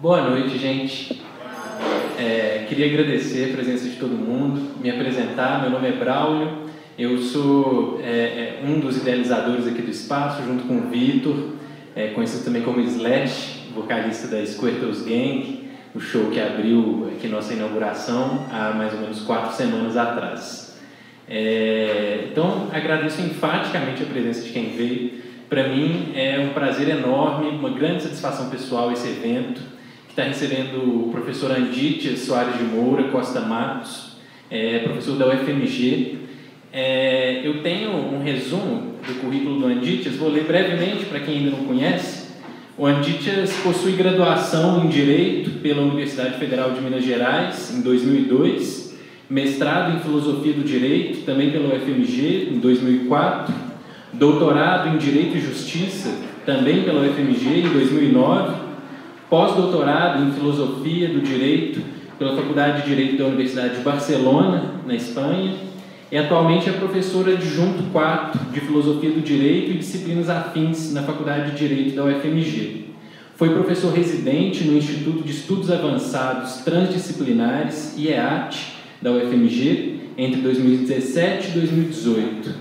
Boa noite, gente. Queria agradecer a presença de todo mundo, me apresentar. Meu nome é Braulio, eu sou um dos idealizadores aqui do espaço, junto com o Vitor, conhecido também como Slash, vocalista da Squirtles Gang, o show que abriu aqui nossa inauguração há mais ou menos 4 semanas atrás. Então, agradeço enfaticamente a presença de quem veio. Para mim é um prazer enorme, uma grande satisfação pessoal esse evento, que está recebendo o professor Andítias Soares de Moura Costa Matos, professor da UFMG. Eu tenho um resumo do currículo do Andítias, vou ler brevemente para quem ainda não conhece. O Andítias possui graduação em Direito pela Universidade Federal de Minas Gerais, em 2002, mestrado em Filosofia do Direito, também pela UFMG, em 2004, doutorado em Direito e Justiça, também pela UFMG, em 2009, pós-doutorado em Filosofia do Direito pela Faculdade de Direito da Universidade de Barcelona, na Espanha, e atualmente é professora adjunto 4 de Filosofia do Direito e Disciplinas Afins na Faculdade de Direito da UFMG. Foi professor residente no Instituto de Estudos Avançados Transdisciplinares, IEAT, da UFMG, entre 2017 e 2018,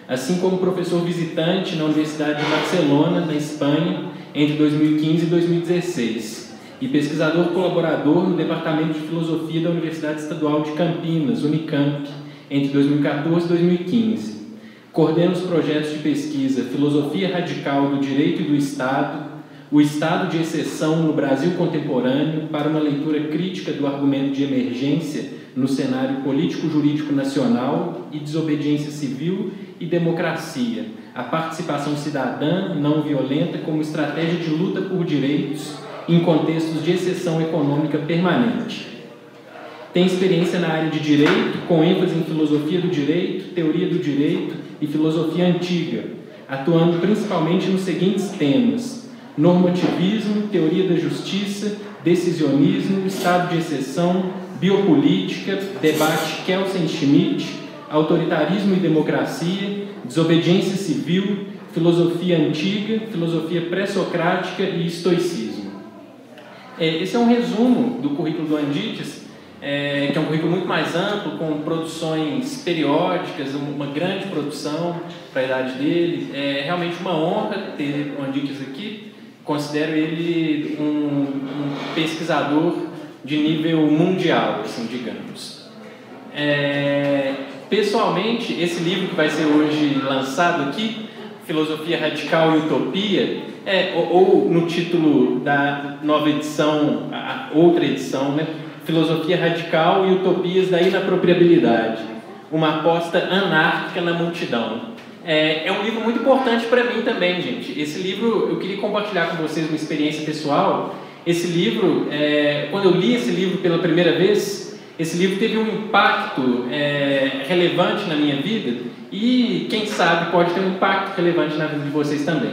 assim como professor visitante na Universidade de Barcelona, na Espanha, entre 2015 e 2016, e pesquisador colaborador no Departamento de Filosofia da Universidade Estadual de Campinas, Unicamp, entre 2014 e 2015. Coordena os projetos de pesquisa Filosofia Radical do Direito e do Estado, o Estado de Exceção no Brasil Contemporâneo, para uma leitura crítica do argumento de emergência no cenário político-jurídico nacional e desobediência civil e democracia, a participação cidadã não violenta como estratégia de luta por direitos em contextos de exceção econômica permanente. Tem experiência na área de direito, com ênfase em filosofia do direito, teoria do direito e filosofia antiga, atuando principalmente nos seguintes temas: normativismo, teoria da justiça, decisionismo, estado de exceção, biopolítica, debate Kelsen-Schmitt, autoritarismo e democracia, desobediência civil, filosofia antiga, filosofia pré-socrática e estoicismo. Esse é um resumo do currículo do Andítias, que é um currículo muito mais amplo, com produções periódicas, uma grande produção para a idade dele. É realmente uma honra ter o Andítias aqui. Considero ele um pesquisador de nível mundial, assim, digamos. Pessoalmente, esse livro que vai ser hoje lançado aqui, Filosofia Radical e Utopia, ou no título da nova edição, a outra edição, né? Filosofia Radical e Utopias da Inapropriabilidade, uma aposta anárquica na multidão. É um livro muito importante para mim também, gente. Esse livro, eu queria compartilhar com vocês uma experiência pessoal. Esse livro, quando eu li esse livro pela primeira vez, esse livro teve um impacto relevante na minha vida e, quem sabe, pode ter um impacto relevante na vida de vocês também.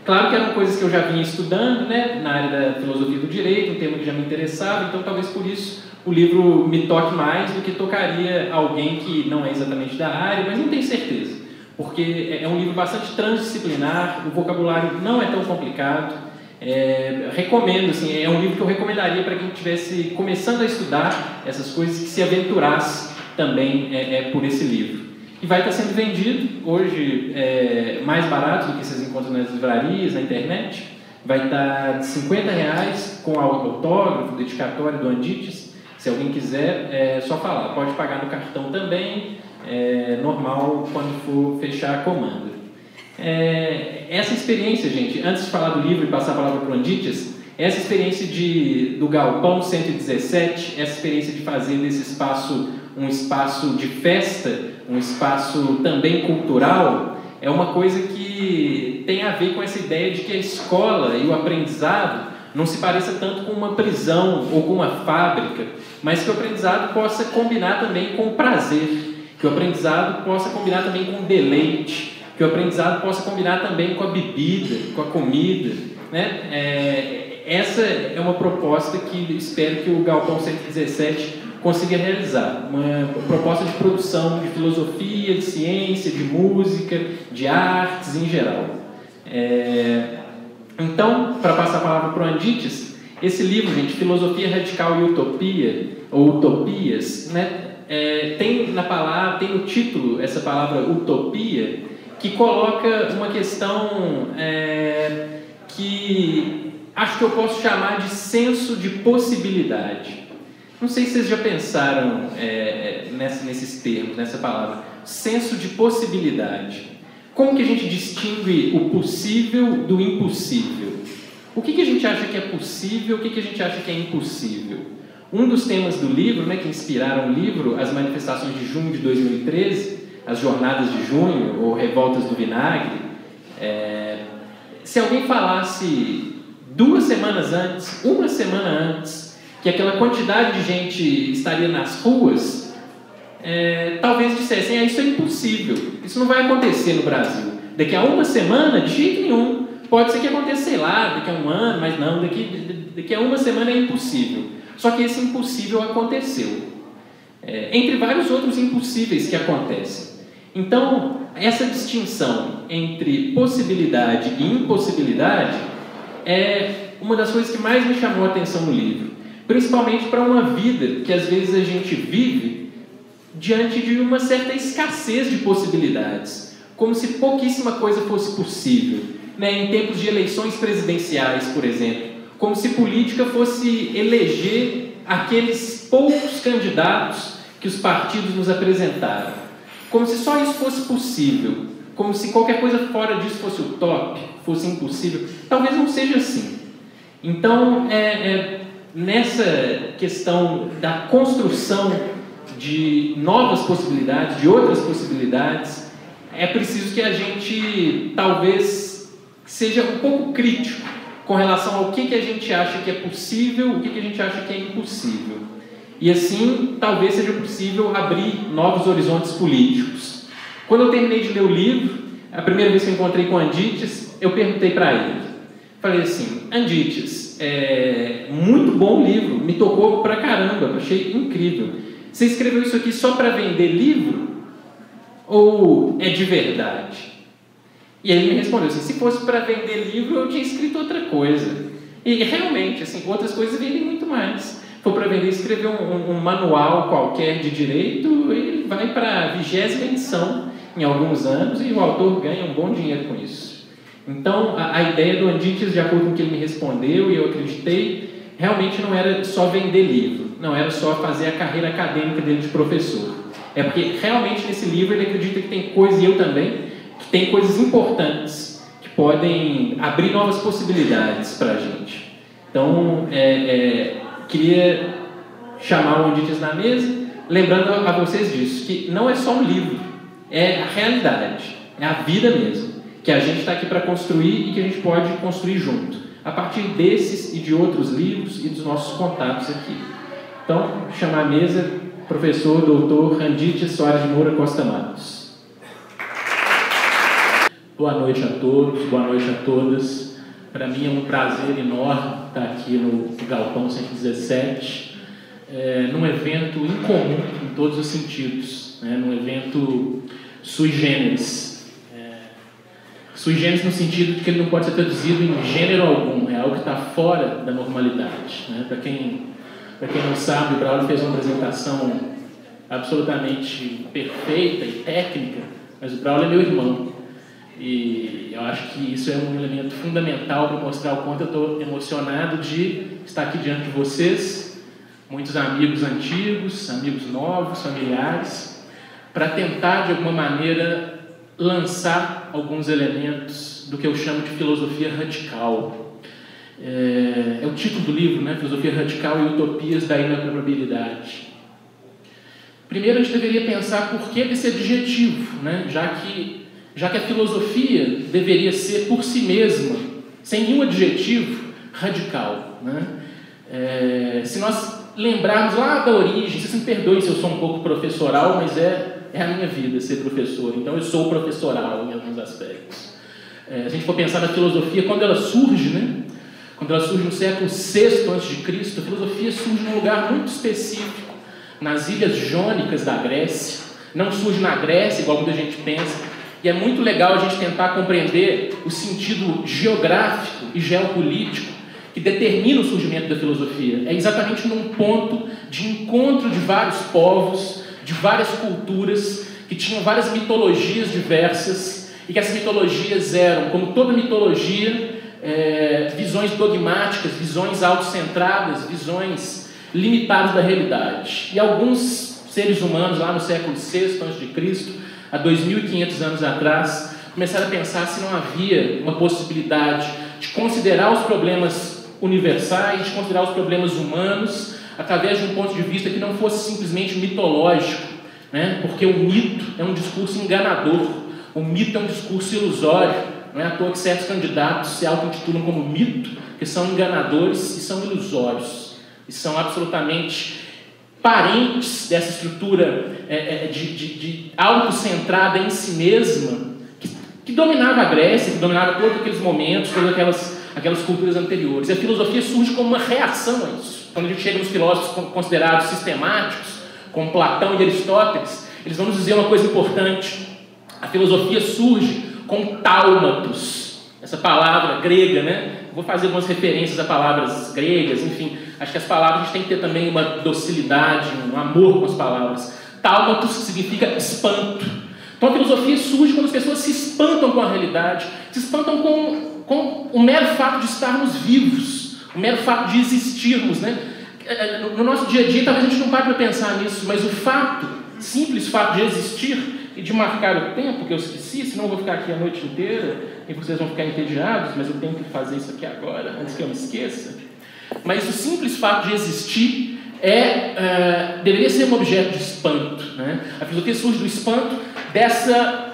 Claro que eram coisas que eu já vinha estudando, né, na área da filosofia do direito, um tema que já me interessava, então talvez por isso o livro me toque mais do que tocaria alguém que não é exatamente da área, mas não tenho certeza, porque é um livro bastante transdisciplinar, o vocabulário não é tão complicado. Recomendo, assim, é um livro que eu recomendaria para quem estivesse começando a estudar essas coisas, que se aventurasse também por esse livro. E vai estar sendo vendido hoje mais barato do que vocês encontram nas livrarias, na internet. Vai estar de R$50 com autógrafo, dedicatório do Andítias. Se alguém quiser, é só falar. Pode pagar no cartão também, normal, quando for fechar a comanda. Essa experiência, gente, antes de falar do livro e passar a palavra para o Andítias, essa experiência do Galpão 117, essa experiência de fazer desse espaço um espaço de festa, um espaço também cultural, é uma coisa que tem a ver com essa ideia de que a escola e o aprendizado não se pareça tanto com uma prisão ou com uma fábrica, mas que o aprendizado possa combinar também com o prazer, que o aprendizado possa combinar também com o deleite, que o aprendizado possa combinar também com a bebida, com a comida, né? Essa é uma proposta que espero que o Galpão 117 consiga realizar, uma proposta de produção de filosofia, de ciência, de música, de artes em geral. Então, para passar a palavra para o Andítias, Esse livro, gente, Filosofia Radical e Utopia, ou Utopias, né, tem no título essa palavra utopia, que coloca uma questão que acho que eu posso chamar de senso de possibilidade. Não sei se vocês já pensaram nesses termos, nessa palavra, senso de possibilidade. Como que a gente distingue o possível do impossível? O que a gente acha que é possível, o que a gente acha que é impossível? Um dos temas do livro, né, que inspiraram o livro, as manifestações de junho de 2013, as jornadas de junho, ou revoltas do vinagre, se alguém falasse 2 semanas antes, 1 semana antes, que aquela quantidade de gente estaria nas ruas, talvez dissessem, isso é impossível, isso não vai acontecer no Brasil. Daqui a 1 semana, de jeito nenhum. Pode ser que aconteça, sei lá, daqui a 1 ano, mas não, daqui a 1 semana é impossível. Só que esse impossível aconteceu. Entre vários outros impossíveis que acontecem. Então, essa distinção entre possibilidade e impossibilidade é uma das coisas que mais me chamou a atenção no livro. Principalmente para uma vida que às vezes a gente vive diante de uma certa escassez de possibilidades. Como se pouquíssima coisa fosse possível. Em tempos de eleições presidenciais, por exemplo, como se política fosse eleger aqueles poucos candidatos que os partidos nos apresentaram, como se só isso fosse possível, como se qualquer coisa fora disso fosse utópico, fosse impossível. Talvez não seja assim. Então, nessa questão da construção de novas possibilidades, de outras possibilidades, é preciso que a gente talvez seja um pouco crítico com relação ao que a gente acha que é possível, o que a gente acha que é impossível. E assim, talvez seja possível abrir novos horizontes políticos. Quando eu terminei de ler o livro, a primeira vez que eu encontrei com Andítias, eu perguntei para ele. Falei assim, Andítias, muito bom livro, me tocou pra caramba, achei incrível. Você escreveu isso aqui só para vender livro? Ou é de verdade? E ele me respondeu assim, se fosse para vender livro, eu tinha escrito outra coisa. E realmente, assim, outras coisas vendem muito mais. Se for para vender, escrever um manual qualquer de direito, ele vai para a 20ª edição em alguns anos e o autor ganha um bom dinheiro com isso. Então, a ideia do Andítias, de acordo com o que ele me respondeu, e eu acreditei, realmente não era só vender livro, não era só fazer a carreira acadêmica dele de professor. É porque realmente nesse livro ele acredita que tem coisa, e eu também, que tem coisas importantes que podem abrir novas possibilidades para a gente. Então, queria chamar o Andítias na mesa, lembrando a vocês disso, que não é só um livro, é a realidade, é a vida mesmo, que a gente está aqui para construir e que a gente pode construir junto, a partir desses e de outros livros e dos nossos contatos aqui. Então, chamar a mesa, professor doutor Andítias Soares de Moura Costa Matos. Boa noite a todos, boa noite a todas. Para mim é um prazer enorme estar aqui no Galpão 117, num evento incomum em todos os sentidos, num evento sui generis. Sui generis no sentido de que ele não pode ser traduzido em gênero algum, é algo que está fora da normalidade. Para quem não sabe, o Braulio fez uma apresentação absolutamente perfeita e técnica, mas o Braulio é meu irmão. E eu acho que isso é um elemento fundamental para mostrar o quanto eu estou emocionado de estar aqui diante de vocês, muitos amigos antigos, amigos novos, familiares, para tentar de alguma maneira lançar alguns elementos do que eu chamo de filosofia radical. É o título do livro, Filosofia Radical e Utopias da Inaprobabilidade. Primeiro a gente deveria pensar por que desse adjetivo, já que a filosofia deveria ser por si mesma, sem nenhum adjetivo, radical. Se nós lembrarmos lá da origem, vocês me perdoem se eu sou um pouco professoral, mas é a minha vida ser professor, então eu sou professoral em alguns aspectos. Se a gente for pensar na filosofia, quando ela surge, quando ela surge no século VI a.C., a filosofia surge num lugar muito específico, nas ilhas jônicas da Grécia. Não surge na Grécia, igual muita gente pensa. E é muito legal a gente tentar compreender o sentido geográfico e geopolítico que determina o surgimento da filosofia. É exatamente num ponto de encontro de vários povos, de várias culturas, que tinham várias mitologias diversas, e que essas mitologias eram, como toda mitologia, visões dogmáticas, visões autocentradas, visões limitadas da realidade. E alguns seres humanos, lá no século VI a.C., há 2.500 anos atrás, começaram a pensar se não havia uma possibilidade de considerar os problemas universais, de considerar os problemas humanos, através de um ponto de vista que não fosse simplesmente mitológico, né? Porque o mito é um discurso enganador, o mito é um discurso ilusório. Não é à toa que certos candidatos se auto-intitulam como mito, que são enganadores e são ilusórios, e são absolutamente parentes dessa estrutura de autocentrada em si mesma, que dominava a Grécia, que dominava todos aqueles momentos, todas aquelas culturas anteriores. E a filosofia surge como uma reação a isso. Quando a gente chega nos filósofos considerados sistemáticos, como Platão e Aristóteles, eles vão nos dizer uma coisa importante. A filosofia surge com tálmatos, essa palavra grega, né? Vou fazer algumas referências a palavras gregas, enfim, acho que as palavras a gente tem que ter também uma docilidade, um amor com as palavras. Tálmatos significa espanto. Então a filosofia surge quando as pessoas se espantam com a realidade, se espantam com o mero fato de estarmos vivos, o mero fato de existirmos, né? No nosso dia a dia talvez a gente não pare para pensar nisso, mas o simples fato de existir e de marcar o tempo, que eu esqueci, senão eu vou ficar aqui a noite inteira e vocês vão ficar entediados, mas eu tenho que fazer isso aqui agora, antes que eu me esqueça. Mas o simples fato de existir deveria ser um objeto de espanto, né? A filosofia surge do espanto dessa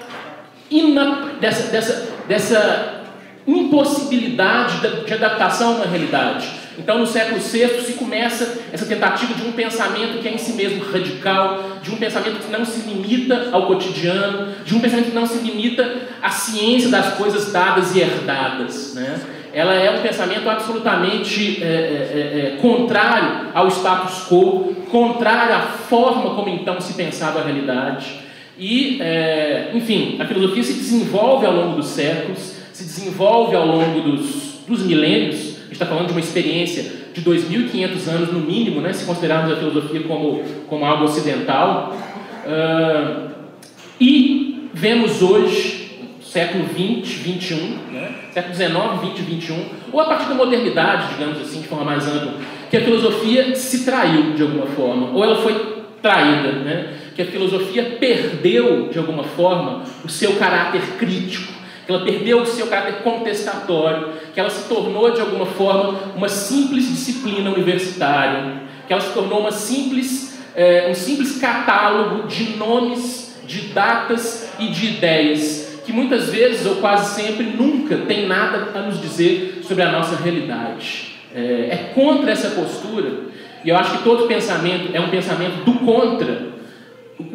impossibilidade de adaptação a uma realidade. Então, no século VI, se começa essa tentativa de um pensamento que é em si mesmo radical, de um pensamento que não se limita ao cotidiano, de um pensamento que não se limita à ciência das coisas dadas e herdadas, né? Ela é um pensamento absolutamente contrário ao status quo, contrário à forma como então se pensava a realidade. E, enfim, a filosofia se desenvolve ao longo dos séculos, se desenvolve ao longo dos milênios. A gente está falando de uma experiência de 2.500 anos no mínimo, né, se considerarmos a filosofia como algo ocidental. E vemos hoje, século XX, XXI, né, século XIX, XX e XXI, ou a partir da modernidade, digamos assim, de forma mais ampla, que a filosofia se traiu de alguma forma, ou ela foi traída, né, que a filosofia perdeu de alguma forma o seu caráter crítico, que ela perdeu o seu caráter contestatório, que ela se tornou de alguma forma uma simples disciplina universitária, que ela se tornou um simples catálogo de nomes, de datas e de ideias, que muitas vezes, ou quase sempre, nunca tem nada a nos dizer sobre a nossa realidade. É contra essa postura, e eu acho que todo pensamento é um pensamento do contra.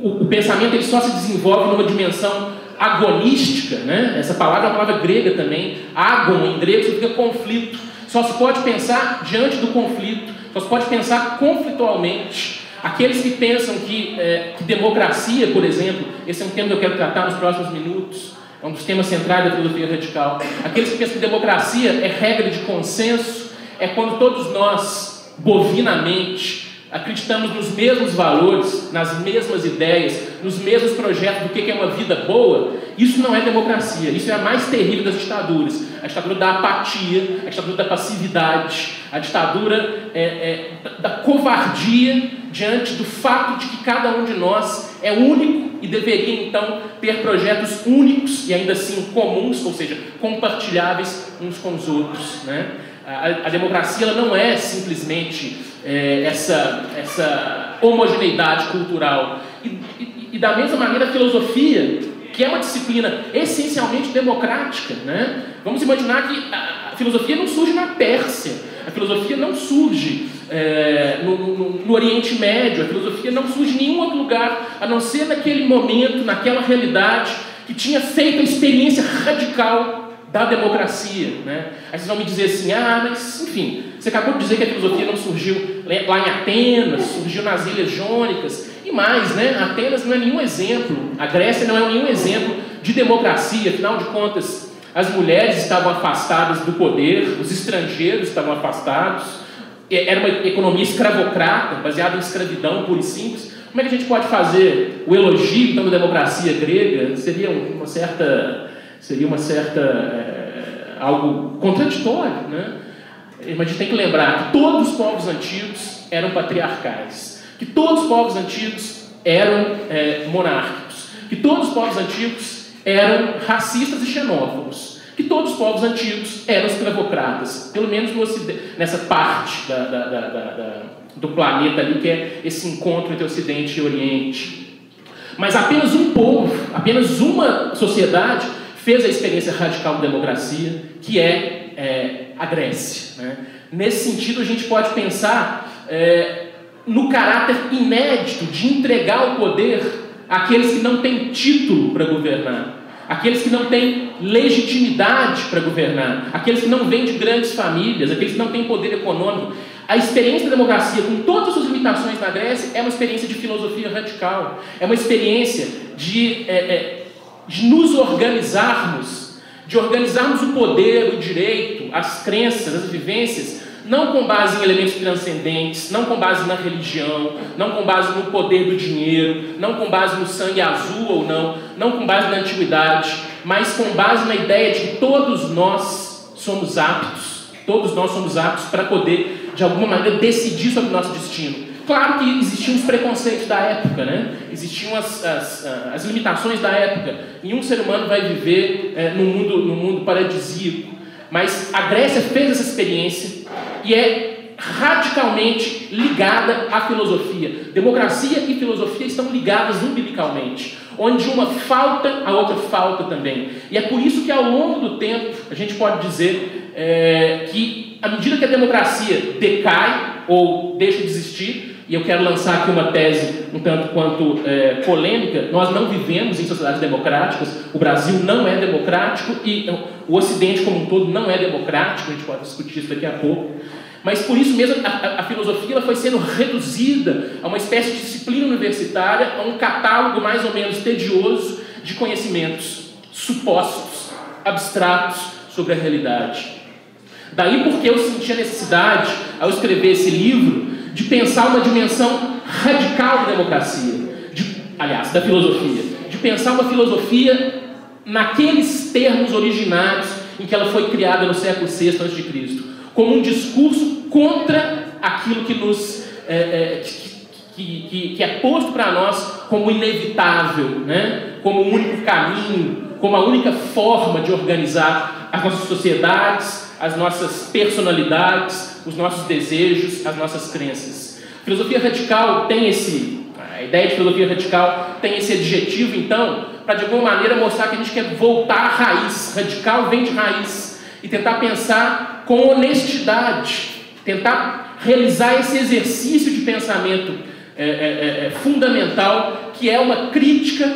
O pensamento ele só se desenvolve numa dimensão agonística, né? Essa palavra é uma palavra grega também. Agon, em grego, significa conflito. Só se pode pensar diante do conflito, só se pode pensar conflitualmente. Aqueles que pensam que democracia, por exemplo, esse é um tema que eu quero tratar nos próximos minutos, é um dos temas centrais da filosofia radical. Aqueles que pensam que democracia é regra de consenso, é quando todos nós, bovinamente, acreditamos nos mesmos valores, nas mesmas ideias, nos mesmos projetos do que é uma vida boa. Isso não é democracia, isso é a mais terrível das ditaduras. A ditadura da apatia, a ditadura da passividade, a ditadura da covardia diante do fato de que cada um de nós é único e deveria então ter projetos únicos e ainda assim comuns, ou seja, compartilháveis uns com os outros, né? A democracia ela não é simplesmente essa homogeneidade cultural. E da mesma maneira a filosofia, que é uma disciplina essencialmente democrática, né? Vamos imaginar que a filosofia não surge na Pérsia, a filosofia não surge no Oriente Médio, a filosofia não surge em nenhum outro lugar, a não ser naquele momento, naquela realidade que tinha feito a experiência radical da democracia, né? Aí vocês vão me dizer assim, mas enfim, você acabou de dizer que a filosofia não surgiu lá em Atenas, surgiu nas Ilhas Jônicas, e mais, né? Atenas não é nenhum exemplo, a Grécia não é nenhum exemplo de democracia, afinal de contas, as mulheres estavam afastadas do poder, os estrangeiros estavam afastados, era uma economia escravocrata, baseada em escravidão pura e simples. Como é que a gente pode fazer o elogio então, da democracia grega? Seria uma certa algo contraditório, né? Mas a gente tem que lembrar que todos os povos antigos eram patriarcais, que todos os povos antigos eram monárquicos, que todos os povos antigos eram racistas e xenófobos, que todos os povos antigos eram escravocratas, pelo menos nessa parte do planeta ali, que é esse encontro entre Ocidente e Oriente. Mas apenas um povo, apenas uma sociedade fez a experiência radical da democracia, que é a Grécia, né? Nesse sentido, a gente pode pensar no caráter inédito de entregar o poder àqueles que não têm título para governar, aqueles que não têm legitimidade para governar, aqueles que não vêm de grandes famílias, aqueles que não têm poder econômico. A experiência da democracia, com todas as suas limitações na Grécia, é uma experiência de filosofia radical, é uma experiência de nos organizarmos, de organizarmos o poder, o direito, as crenças, as vivências, não com base em elementos transcendentes, não com base na religião, não com base no poder do dinheiro, não com base no sangue azul ou não com base na antiguidade, mas com base na ideia de que todos nós somos aptos para poder, de alguma maneira, decidir sobre o nosso destino. Claro que existiam os preconceitos da época, né? Existiam as limitações da época. Nenhum ser humano vai viver num mundo paradisíaco. Mas a Grécia fez essa experiência e é radicalmente ligada à filosofia. Democracia e filosofia estão ligadas umbilicalmente. Onde uma falta, a outra falta também. E é por isso que, ao longo do tempo, a gente pode dizer que, à medida que a democracia decai ou deixa de existir, e eu quero lançar aqui uma tese um tanto quanto polêmica, nós não vivemos em sociedades democráticas, o Brasil não é democrático e o Ocidente como um todo não é democrático, a gente pode discutir isso daqui a pouco, mas por isso mesmo a filosofia ela foi sendo reduzida a uma espécie de disciplina universitária, a um catálogo mais ou menos tedioso de conhecimentos supostos, abstratos sobre a realidade. Daí porque eu senti a necessidade, ao escrever esse livro, de pensar uma dimensão radical da democracia, da filosofia, de pensar uma filosofia naqueles termos originários em que ela foi criada no século VI a.C., como um discurso contra aquilo que que é posto para nós como inevitável, né? Como o único caminho, como a única forma de organizar as nossas sociedades, as nossas personalidades, os nossos desejos, as nossas crenças. A filosofia radical tem a ideia de filosofia radical tem esse adjetivo, então, para de alguma maneira mostrar que a gente quer voltar à raiz. Radical vem de raiz. E tentar pensar com honestidade, tentar realizar esse exercício de pensamento fundamental, que é uma crítica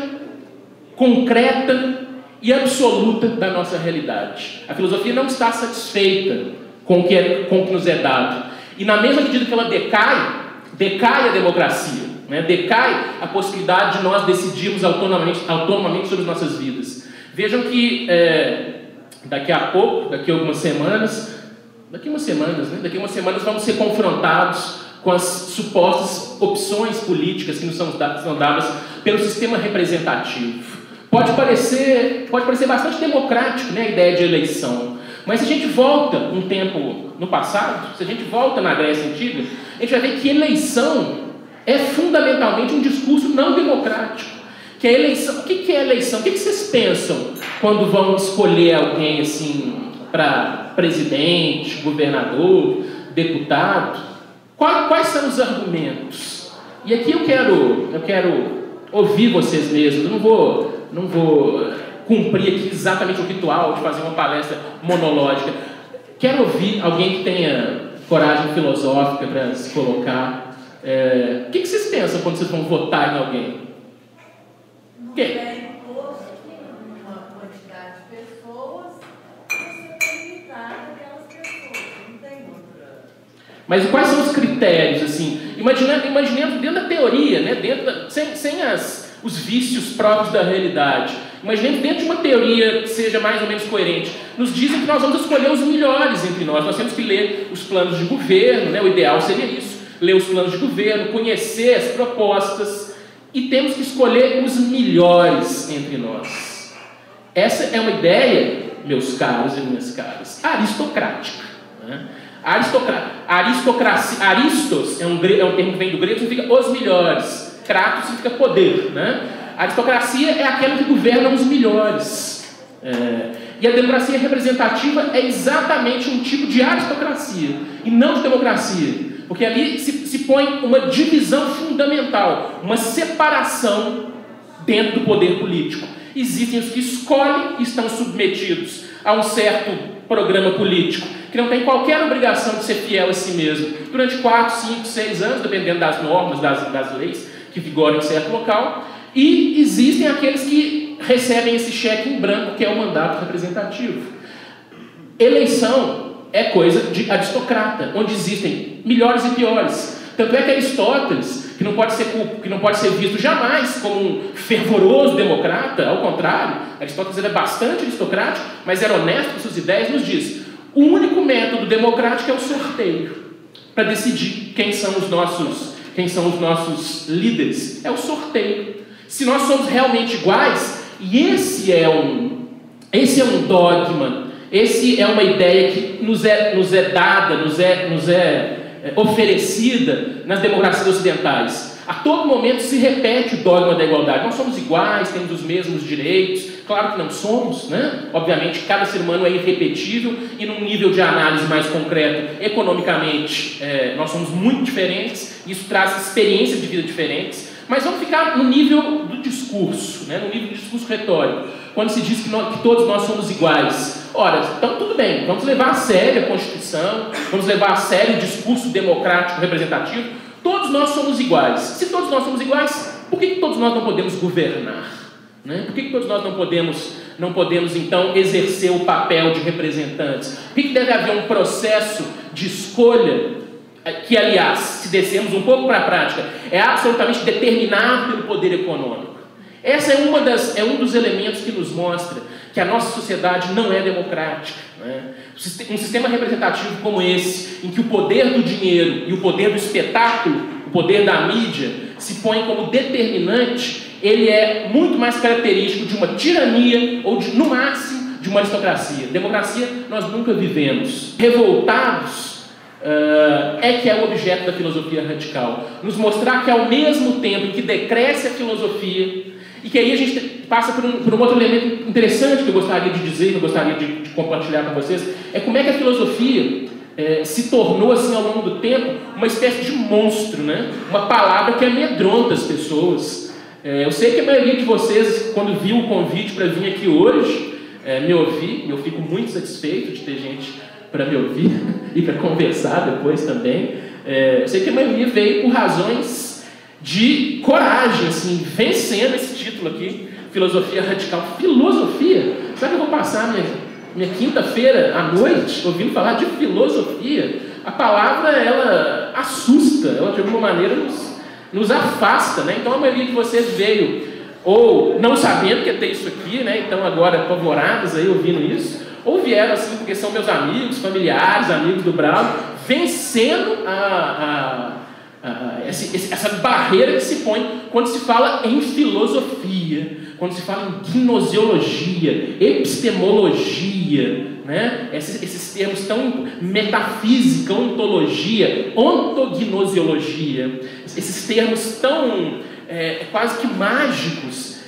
concreta e absoluta da nossa realidade. A filosofia não está satisfeita com o que nos é dado. E na mesma medida que ela decai a democracia, né? Decai a possibilidade de nós decidirmos autonomamente sobre as nossas vidas. Vejam que daqui a pouco, daqui a umas semanas, vamos ser confrontados com as supostas opções políticas que nos são dadas pelo sistema representativo. Pode parecer bastante democrático, né, a ideia de eleição. Mas se a gente volta um tempo no passado, se a gente volta na Grécia Antiga, a gente vai ver que eleição é fundamentalmente um discurso não democrático. Que a eleição, o que é eleição? O que vocês pensam quando vão escolher alguém assim para presidente, governador, deputado? Quais são os argumentos? E aqui eu quero ouvir vocês mesmos. Eu não vou cumprir aqui exatamente o ritual de fazer uma palestra monológica. Quero ouvir alguém que tenha coragem filosófica para se colocar. O que vocês pensam quando vocês vão votar em alguém? O quê? Uma quantidade de pessoas, você tem limitar aquelas pessoas, não tem outra. Mas quais são os critérios, assim? Imaginemos dentro da teoria, né? Sem os vícios próprios da realidade. Imaginemos dentro de uma teoria que seja mais ou menos coerente. Nos dizem que nós vamos escolher os melhores entre nós. Nós temos que ler os planos de governo, né? O ideal seria isso. Ler os planos de governo, conhecer as propostas. E temos que escolher os melhores entre nós. Essa é uma ideia, meus caros e minhas caras, aristocrática. Né? Aristocracia, aristos é um termo que vem do grego, significa os melhores. Kratos significa poder. Né? A aristocracia é aquela que governa os melhores. E a democracia representativa é exatamente um tipo de aristocracia e não de democracia. Porque ali se põe uma divisão fundamental, uma separação dentro do poder político. Existem os que escolhem e estão submetidos a um certo programa político, que não tem qualquer obrigação de ser fiel a si mesmo, durante 4, 5, 6 anos, dependendo das normas, das leis que vigoram em certo local. E existem aqueles que recebem esse cheque em branco, que é o mandato representativo. Eleição é coisa de aristocrata, onde existem melhores e piores. Tanto é que Aristóteles, que não pode ser visto jamais como um fervoroso democrata, ao contrário, Aristóteles era bastante aristocrático, mas era honesto com suas ideias, nos diz: o único método democrático é o sorteio, para decidir quem são os nossos líderes. É o sorteio. Se nós somos realmente iguais, e esse é um dogma, esse é uma ideia que nos é dada, nos é oferecida nas democracias ocidentais. A todo momento se repete o dogma da igualdade. Nós somos iguais, temos os mesmos direitos. Claro que não somos, né? Obviamente, cada ser humano é irrepetível e num nível de análise mais concreto, economicamente, nós somos muito diferentes. Isso traz experiências de vida diferentes. Mas vamos ficar no nível do discurso, né? No nível do discurso retórico, quando se diz que todos nós somos iguais. Ora, então tudo bem, vamos levar a sério a Constituição, vamos levar a sério o discurso democrático representativo. Todos nós somos iguais. Se todos nós somos iguais, por que todos nós não podemos governar? Né? Por que todos nós não podemos então exercer o papel de representantes? Por que deve haver um processo de escolha que, aliás, se descermos um pouco para a prática, é absolutamente determinado pelo poder econômico? Essa é um dos elementos que nos mostra que a nossa sociedade não é democrática. Né? Um sistema representativo como esse, em que o poder do dinheiro e o poder do espetáculo, o poder da mídia, se põe como determinante, ele é muito mais característico de uma tirania ou, no máximo, de uma aristocracia. Democracia nós nunca vivemos. Revoltados que é o objeto da filosofia radical. Nos mostrar que ao mesmo tempo em que decresce a filosofia, e que aí a gente passa por um outro elemento interessante que eu gostaria de dizer, que eu gostaria de compartilhar com vocês, é como é que a filosofia se tornou, assim, ao longo do tempo, uma espécie de monstro, né? Uma palavra que amedronta as pessoas. Eu sei que a maioria de vocês, quando viu o convite para vir aqui hoje, me ouvir, e eu fico muito satisfeito de ter gente para me ouvir e para conversar depois também. Eu sei que a maioria veio por razões de coragem, assim, vencendo esse título aqui, filosofia radical. Filosofia? Será que eu vou passar minha quinta-feira à noite ouvindo falar de filosofia? A palavra, ela assusta, ela de alguma maneira nos afasta, né? Então a maioria de vocês veio ou não sabendo que ia ter isso aqui, né? Então agora apavorados aí ouvindo isso, ou vieram assim porque são meus amigos, familiares, amigos do Braulio, vencendo essa barreira que se põe quando se fala em filosofia, quando se fala em gnoseologia, epistemologia, né? Esses termos tão metafísica, ontologia, ontognosiologia, esses termos tão quase que mágicos,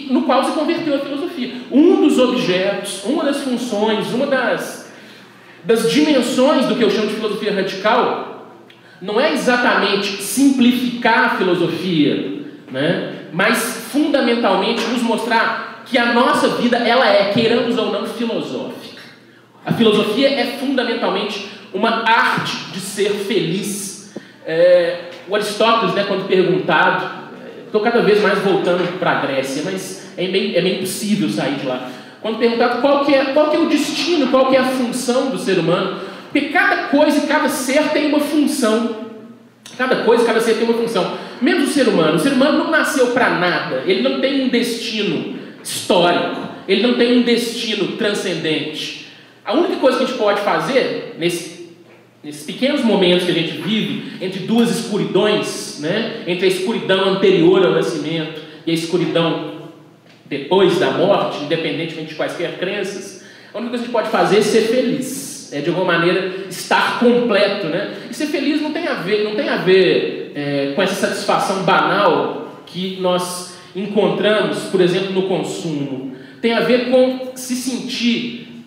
no qual se converteu a filosofia. Um dos objetos, uma das funções, uma das dimensões do que eu chamo de filosofia radical não é exatamente simplificar a filosofia, né? Mas fundamentalmente nos mostrar que a nossa vida, ela queiramos ou não, filosófica. A filosofia é fundamentalmente uma arte de ser feliz. O Aristóteles, né, quando perguntado, estou cada vez mais voltando para a Grécia, mas é meio impossível sair de lá. Quando perguntado qual que é o destino, qual que é a função do ser humano, porque cada coisa e cada ser tem uma função. Cada coisa e cada ser tem uma função. Menos o ser humano. O ser humano não nasceu para nada. Ele não tem um destino histórico, ele não tem um destino transcendente. A única coisa que a gente pode fazer, nesses pequenos momentos que a gente vive, entre duas escuridões, né? Entre a escuridão anterior ao nascimento e a escuridão depois da morte, independentemente de quaisquer crenças, a única coisa que a gente pode fazer é ser feliz, de alguma maneira estar completo, né? E ser feliz não tem a ver com essa satisfação banal que nós encontramos, por exemplo, no consumo. Tem a ver com se sentir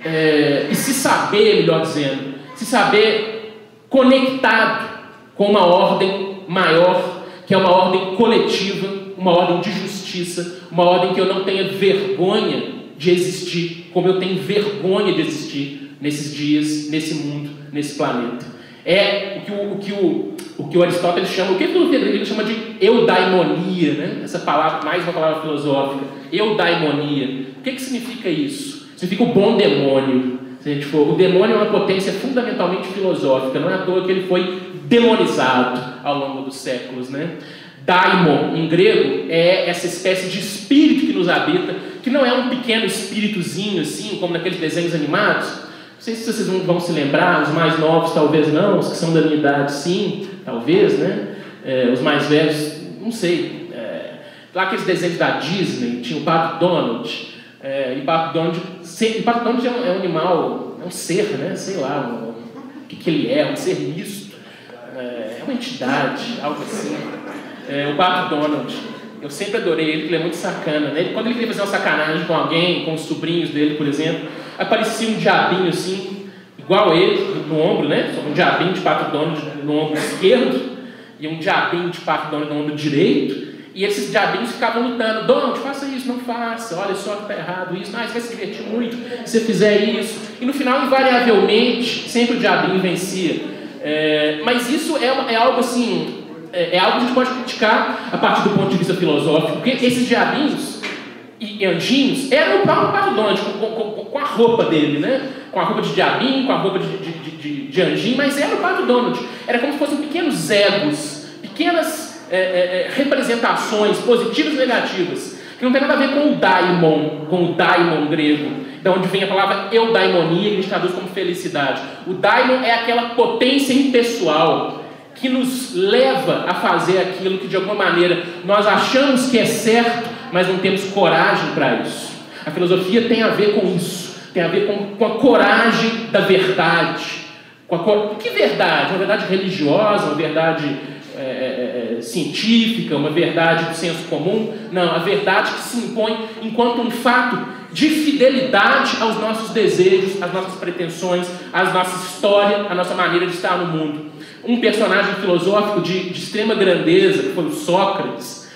e se saber, melhor dizendo, se saber conectado com uma ordem maior, que é uma ordem coletiva, uma ordem de justiça, uma ordem que eu não tenha vergonha de existir, como eu tenho vergonha de existir nesses dias, nesse mundo, nesse planeta. É o que o Aristóteles chama, o que a filosofia grega chama de eudaimonia, né? Essa palavra, mais uma palavra filosófica, eudaimonia. O que significa isso? Significa o bom demônio. Se a gente for, o demônio é uma potência fundamentalmente filosófica, não é à toa que ele foi demonizado ao longo dos séculos, né? Daimon, em grego, é essa espécie de espírito que nos habita, que não é um pequeno espíritozinho assim, como naqueles desenhos animados. Não sei se vocês vão se lembrar, os mais novos talvez não, os que são da minha idade sim, talvez, né? Os mais velhos, não sei. Lá aqueles desenhos da Disney, tinha o Pato Donald, e o Pato Donald é um animal, é um ser, né? Sei lá, o que ele é, um ser misto, é uma entidade, algo assim. O Pato Donald, eu sempre adorei ele, porque ele é muito sacana, né? Quando ele queria fazer uma sacanagem com alguém, com os sobrinhos dele, por exemplo, aparecia um diabinho assim, igual a ele, no ombro, né? Um diabinho de Pato Donald no ombro esquerdo e um diabinho de Pato Donald no ombro direito, e esses diabinhos ficavam lutando: Donald, faça isso, não faça, olha só que está errado isso, você vai se divertir muito se você fizer isso. E no final, invariavelmente, sempre o diabinho vencia. Mas isso é algo assim, é algo que a gente pode criticar a partir do ponto de vista filosófico, porque esses diabinhos e anjinhos eram o próprio Pato Donald, com a roupa dele, né? Com a roupa de diabinho, com a roupa de anjinho, mas era o Pato Donald. Era como se fossem pequenos egos, pequenas representações positivas e negativas, que não tem nada a ver com o daimon grego, de onde vem a palavra eudaimonia, que a gente traduz como felicidade. O daimon é aquela potência impessoal que nos leva a fazer aquilo que de alguma maneira nós achamos que é certo, mas não temos coragem para isso. A filosofia tem a ver com isso, tem a ver com a coragem da verdade. Que verdade? Uma verdade religiosa, uma verdade científica, uma verdade do senso comum? Não, a verdade que se impõe enquanto um fato de fidelidade aos nossos desejos, às nossas pretensões, à nossa história, à nossa maneira de estar no mundo. Um personagem filosófico de extrema grandeza, que foi o Sócrates,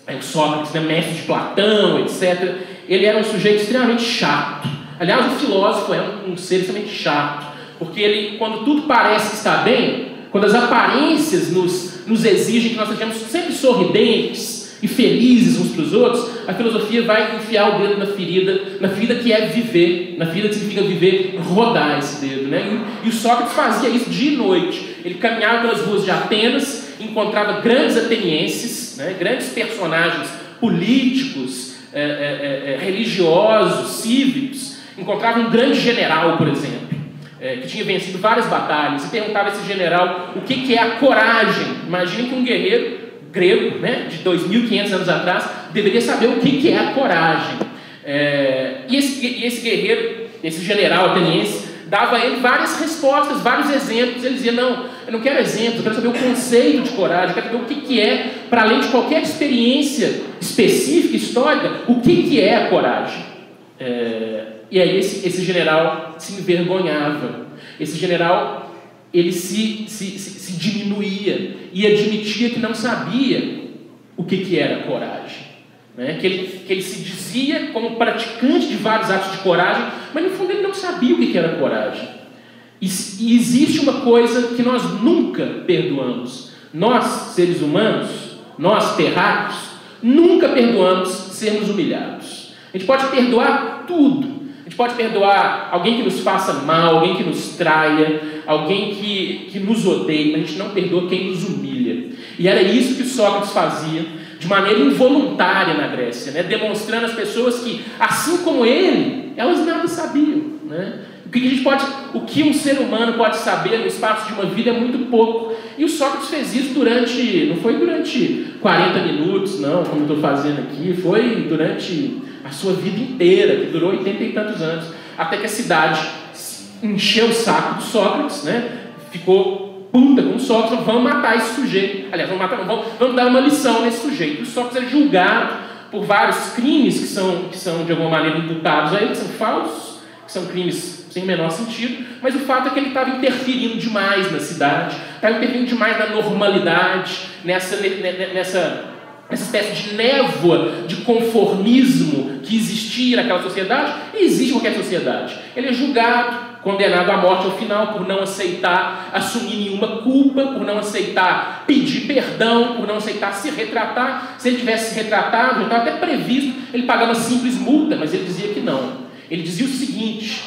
o Sócrates, né, mestre de Platão, etc. Ele era um sujeito extremamente chato. Aliás, o filósofo é um ser extremamente chato, porque ele, quando tudo parece que está bem, quando as aparências nos exigem que nós sejamos sempre sorridentes e felizes uns para os outros, a filosofia vai enfiar o dedo na ferida que é viver, na ferida que significa viver, rodar esse dedo, né? E o Sócrates fazia isso dia e noite. Ele caminhava pelas ruas de Atenas, encontrava grandes atenienses, né? Grandes personagens políticos, religiosos, cívicos. Encontrava um grande general, por exemplo, que tinha vencido várias batalhas, e perguntava a esse general o que é a coragem. Imagine que um guerreiro grego, né, de 2.500 anos atrás, deveria saber o que é a coragem. E esse guerreiro, esse general ateniense, dava a ele várias respostas, vários exemplos. Ele dizia: não, eu não quero exemplos, eu quero saber o conceito de coragem, eu quero saber o que é, para além de qualquer experiência específica, histórica, o que é a coragem. E aí esse general se envergonhava. Esse general, ele se diminuía e admitia que não sabia o que era coragem, né? Que ele se dizia como praticante de vários atos de coragem, mas no fundo ele não sabia o que era coragem. E existe uma coisa que nós nunca perdoamos. Nós, seres humanos, nós terráqueos, nunca perdoamos sermos humilhados. A gente pode perdoar tudo. A gente pode perdoar alguém que nos faça mal, alguém que nos traia, alguém que nos odeia, mas a gente não perdoa quem nos humilha. E era isso que Sócrates fazia. de maneira involuntária na Grécia, né? Demonstrando às pessoas que, assim como ele, elas nada sabiam, né? O que um ser humano pode saber no espaço de uma vida é muito pouco. E o Sócrates fez isso não foi durante 40 minutos, não, como estou fazendo aqui, foi durante a sua vida inteira, que durou 80 e tantos anos, até que a cidade encheu o saco do Sócrates, né? Ficou puta com o Sócrates, vamos matar esse sujeito. Aliás, vamos dar uma lição nesse sujeito. O Sócrates é julgado por vários crimes que são de alguma maneira imputados a ele, que são falsos, que são crimes sem o menor sentido, mas o fato é que ele estava interferindo demais na cidade, estava interferindo demais na normalidade, nessa espécie de névoa de conformismo que existia naquela sociedade, e existe em qualquer sociedade. Ele é julgado, condenado à morte ao final por não aceitar assumir nenhuma culpa, por não aceitar pedir perdão, por não aceitar se retratar. Se ele tivesse se retratado, já estava até previsto, ele pagava uma simples multa, mas ele dizia que não. Ele dizia o seguinte: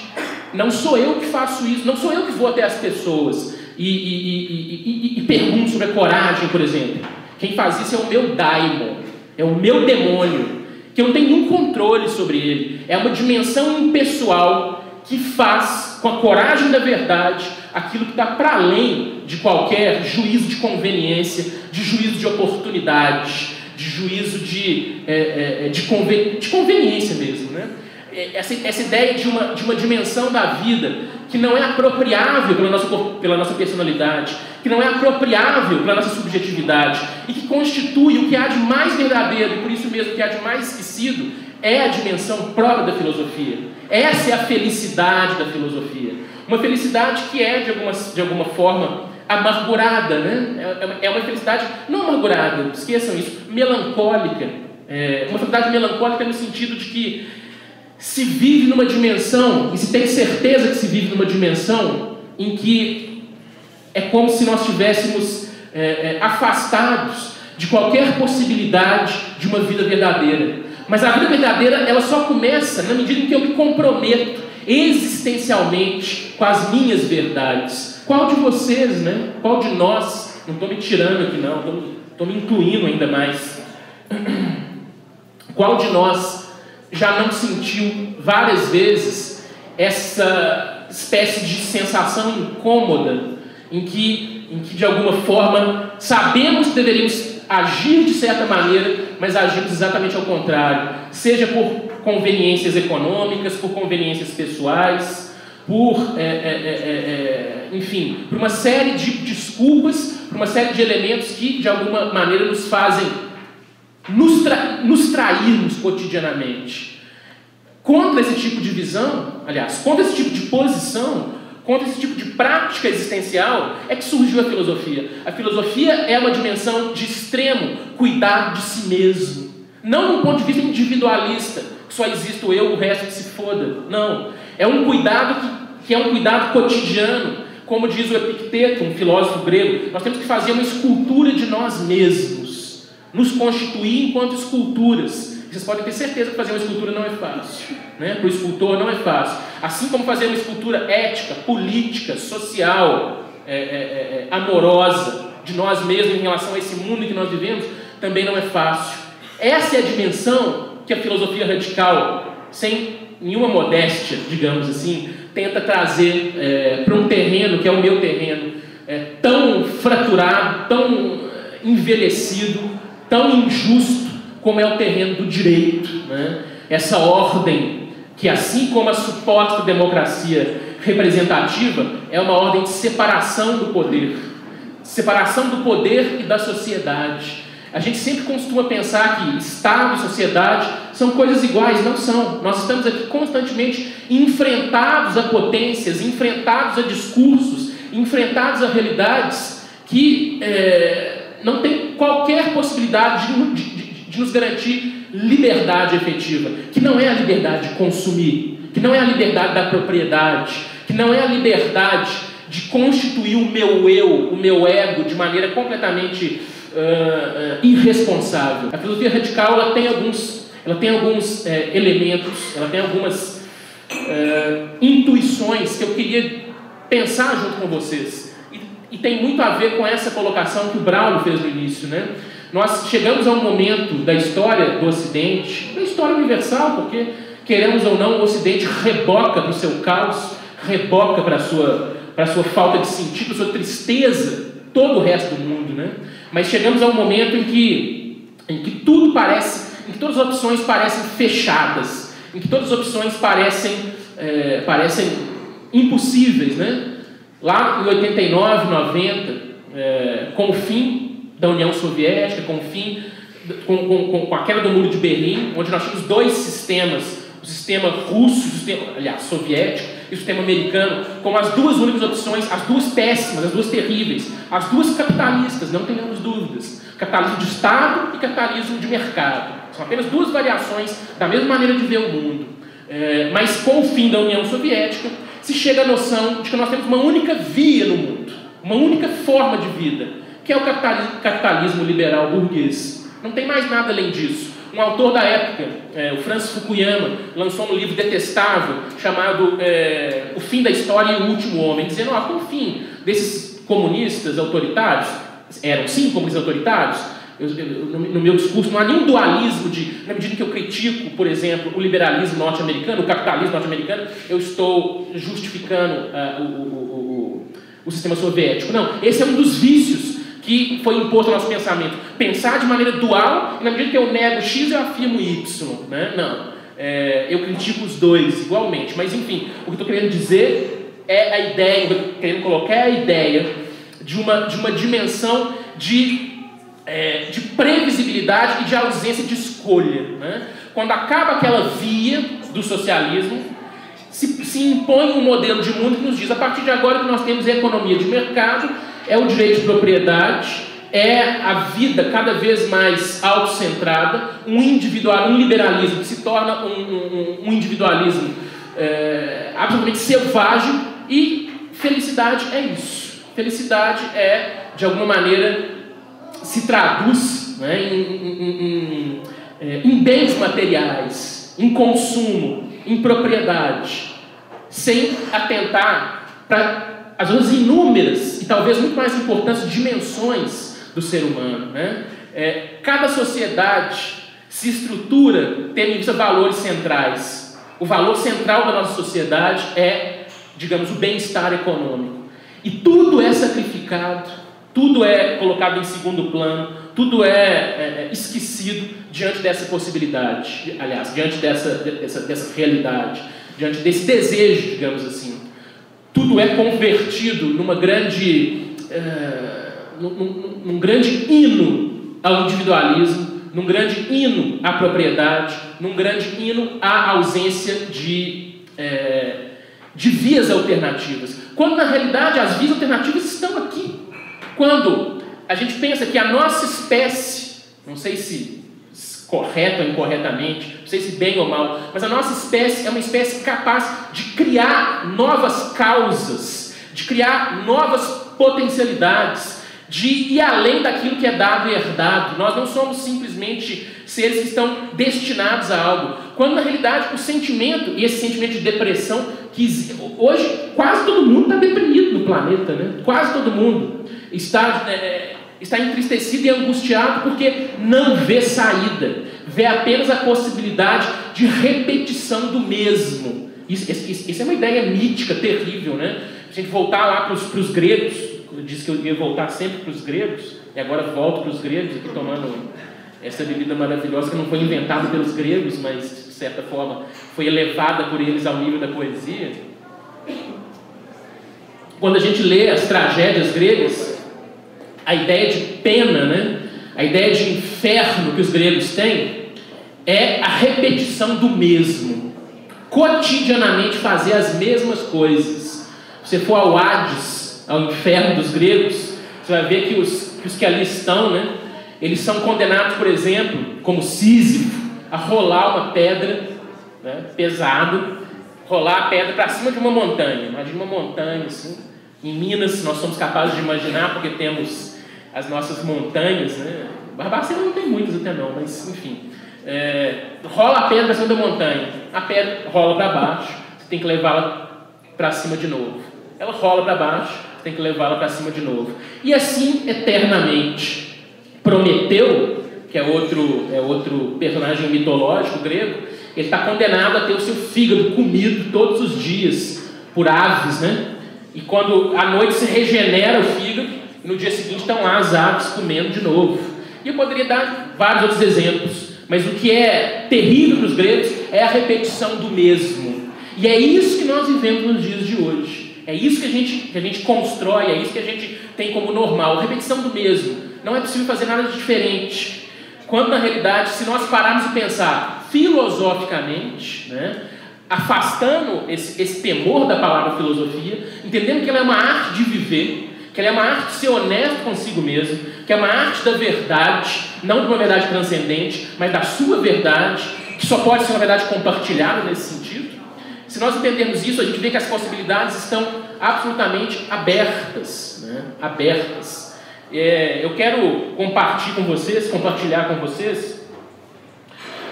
não sou eu que faço isso, não sou eu que vou até as pessoas e pergunto sobre a coragem, por exemplo. Quem faz isso é o meu daimon, é o meu demônio, que eu não tenho nenhum controle sobre ele. É uma dimensão impessoal que faz, com a coragem da verdade, aquilo que está para além de qualquer juízo de conveniência, de juízo de oportunidade, de juízo de conveniência mesmo, né? Essa ideia de uma dimensão da vida que não é apropriável pela nossa personalidade, que não é apropriável pela nossa subjetividade e que constitui o que há de mais verdadeiro e por isso mesmo o que há de mais esquecido, é a dimensão própria da filosofia. Essa é a felicidade da filosofia. Uma felicidade que é de alguma forma amargurada, né? É uma felicidade não amargurada, esqueçam isso, melancólica. Uma felicidade melancólica no sentido de que se vive numa dimensão, e se tem certeza que se vive numa dimensão em que é como se nós estivéssemos afastados de qualquer possibilidade de uma vida verdadeira. Mas a vida verdadeira, ela só começa na medida em que eu me comprometo existencialmente com as minhas verdades. Qual de vocês, né? Qual de nós, não estou me tirando aqui não, estou me incluindo ainda mais, qual de nós já não sentiu várias vezes essa espécie de sensação incômoda em que de alguma forma sabemos que deveríamos agir de certa maneira, mas agimos exatamente ao contrário, seja por conveniências econômicas, por conveniências pessoais, enfim, por uma série de desculpas, por uma série de elementos que de alguma maneira nos fazem nos trairmos cotidianamente. Contra esse tipo de visão, aliás, contra esse tipo de posição, contra esse tipo de prática existencial, é que surgiu a filosofia. A filosofia é uma dimensão de extremo cuidado de si mesmo. Não do ponto de vista individualista, que só existe o eu, o resto que se foda. Não. É um cuidado que é um cuidado cotidiano. Como diz o Epicteto, um filósofo grego, nós temos que fazer uma escultura de nós mesmos. Nos constituir enquanto esculturas. Vocês podem ter certeza que fazer uma escultura não é fácil, né? Para o escultor não é fácil. Assim como fazer uma escultura ética, política, social, amorosa de nós mesmos em relação a esse mundo em que nós vivemos, também não é fácil. Essa é a dimensão que a filosofia radical, sem nenhuma modéstia, digamos assim, tenta trazer para um terreno que é o meu terreno, tão fraturado, tão envelhecido, tão injusto, como é o terreno do direito, né? Essa ordem que, assim como a suposta democracia representativa, é uma ordem de separação do poder e da sociedade. A gente sempre costuma pensar que Estado e sociedade são coisas iguais, não são. Nós estamos aqui constantemente enfrentados a potências, enfrentados a discursos, enfrentados a realidades que não tem qualquer possibilidade de nos garantir liberdade efetiva, que não é a liberdade de consumir, que não é a liberdade da propriedade, que não é a liberdade de constituir o meu eu, o meu ego, de maneira completamente irresponsável. A filosofia radical ela tem alguns elementos, ela tem algumas intuições que eu queria pensar junto com vocês, e tem muito a ver com essa colocação que o Braulio fez no início, né? Nós chegamos a um momento da história do Ocidente, da história universal, porque, queremos ou não, o Ocidente reboca para o seu caos, reboca para a sua falta de sentido, para a sua tristeza, todo o resto do mundo, né? Mas chegamos a um momento em que tudo parece, em que todas as opções parecem fechadas, em que todas as opções parecem impossíveis, né? Lá em 89, 90, com o fim da União Soviética, com a queda do Muro de Berlim, onde nós tínhamos dois sistemas, o sistema russo, soviético, e o sistema americano, com as duas únicas opções, as duas péssimas, as duas terríveis, as duas capitalistas, não tenhamos dúvidas, capitalismo de Estado e capitalismo de mercado. São apenas duas variações da mesma maneira de ver o mundo. Mas com o fim da União Soviética, se chega à noção de que nós temos uma única via no mundo, uma única forma de vida, que é o capitalismo liberal burguês. Não tem mais nada além disso. Um autor da época, o Francis Fukuyama, lançou um livro detestável chamado O Fim da História e o Último Homem, dizendo que o fim desses comunistas autoritários, eram sim comunistas autoritários, no meu discurso não há nenhum dualismo na medida que eu critico, por exemplo, o liberalismo norte-americano, o capitalismo norte-americano, eu estou justificando o sistema soviético. Não, esse é um dos vícios que foi imposto ao nosso pensamento. Pensar de maneira dual, e na medida que eu nego X, eu afirmo Y. Né? Não. Eu critico os dois igualmente. Mas, enfim, o que eu estou querendo dizer é a ideia, querendo colocar a ideia de uma dimensão de previsibilidade e de ausência de escolha. Né? Quando acaba aquela via do socialismo, se impõe um modelo de mundo que nos diz, a partir de agora que nós temos a economia de mercado, é o direito de propriedade, é a vida cada vez mais autocentrada, um liberalismo que se torna um individualismo absolutamente selvagem, e felicidade é isso. Felicidade de alguma maneira, se traduz, né, em bens materiais, em consumo, em propriedade, sem atentar para as outras inúmeras e talvez muito mais importantes dimensões do ser humano. Né? Cada sociedade se estrutura tendo em vista valores centrais. O valor central da nossa sociedade é, digamos, o bem-estar econômico. E tudo é sacrificado, tudo é colocado em segundo plano, tudo é esquecido diante dessa possibilidade, aliás, diante dessa realidade, diante desse desejo, digamos assim. Tudo é convertido num grande hino ao individualismo, num grande hino à propriedade, num grande hino à ausência de vias alternativas. Quando, na realidade, as vias alternativas estão aqui. Quando a gente pensa que a nossa espécie, não sei se correto ou incorretamente, não sei se bem ou mal, mas a nossa espécie é uma espécie capaz de criar novas causas, de criar novas potencialidades, de ir além daquilo que é dado e herdado. Nós não somos simplesmente seres que estão destinados a algo, quando na realidade o sentimento, e esse sentimento de depressão, que hoje quase todo mundo está deprimido no planeta, né? Quase todo mundo está entristecido e angustiado porque não vê saída, vê apenas a possibilidade de repetição do mesmo. Isso é uma ideia mítica, terrível, né? A gente voltar lá para os gregos, eu disse que eu ia voltar sempre para os gregos, e agora volto para os gregos, aqui tomando essa bebida maravilhosa que não foi inventada pelos gregos, mas de certa forma foi elevada por eles ao nível da poesia. Quando a gente lê as tragédias gregas, a ideia de pena, né? A ideia de inferno que os gregos têm é a repetição do mesmo, cotidianamente fazer as mesmas coisas. Se você for ao Hades, ao inferno dos gregos, você vai ver que os que ali estão, né? Eles são condenados, por exemplo, como Sísifo, a rolar uma pedra, né, pesada, rolar a pedra para cima de uma montanha. Imagina uma montanha assim. Em Minas nós somos capazes de imaginar, porque temos as nossas montanhas, né? Barbacena não tem muitas até não, mas enfim. Rola a pedra para cima da montanha, a pedra rola para baixo, você tem que levá-la para cima de novo. Ela rola para baixo, você tem que levá-la para cima de novo. E assim eternamente. Prometeu, que é outro personagem mitológico grego, ele está condenado a ter o seu fígado comido todos os dias por aves, né? E quando à noite se regenera o fígado, no dia seguinte estão lá as aves comendo de novo. E eu poderia dar vários outros exemplos, mas o que é terrível para os gregos é a repetição do mesmo. E é isso que nós vivemos nos dias de hoje. É isso que a gente constrói, é isso que a gente tem como normal. A repetição do mesmo. Não é possível fazer nada de diferente. Quando, na realidade, se nós pararmos de pensar filosoficamente, né, afastando esse temor da palavra filosofia, entendendo que ela é uma arte de viver, que ela é uma arte de ser honesto consigo mesmo, que é uma arte da verdade, não de uma verdade transcendente, mas da sua verdade, que só pode ser uma verdade compartilhada nesse sentido. Se nós entendermos isso, a gente vê que as possibilidades estão absolutamente abertas, né? Abertas. Eu quero compartilhar com vocês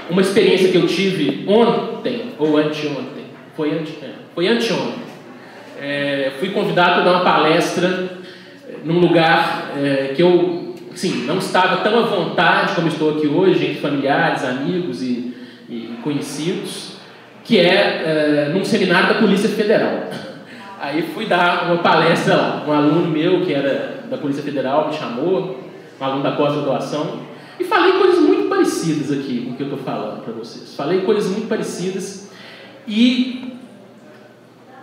uma experiência que eu tive ontem, ou anteontem. Foi anteontem. Fui convidado a dar uma palestra num lugar que eu, assim, não estava tão à vontade como estou aqui hoje, entre familiares, amigos e conhecidos, que é num seminário da Polícia Federal. Aí fui dar uma palestra lá. Um aluno meu, que era da Polícia Federal, me chamou, um aluno da pós-graduação, e falei coisas muito parecidas aqui com o que eu estou falando para vocês. Falei coisas muito parecidas e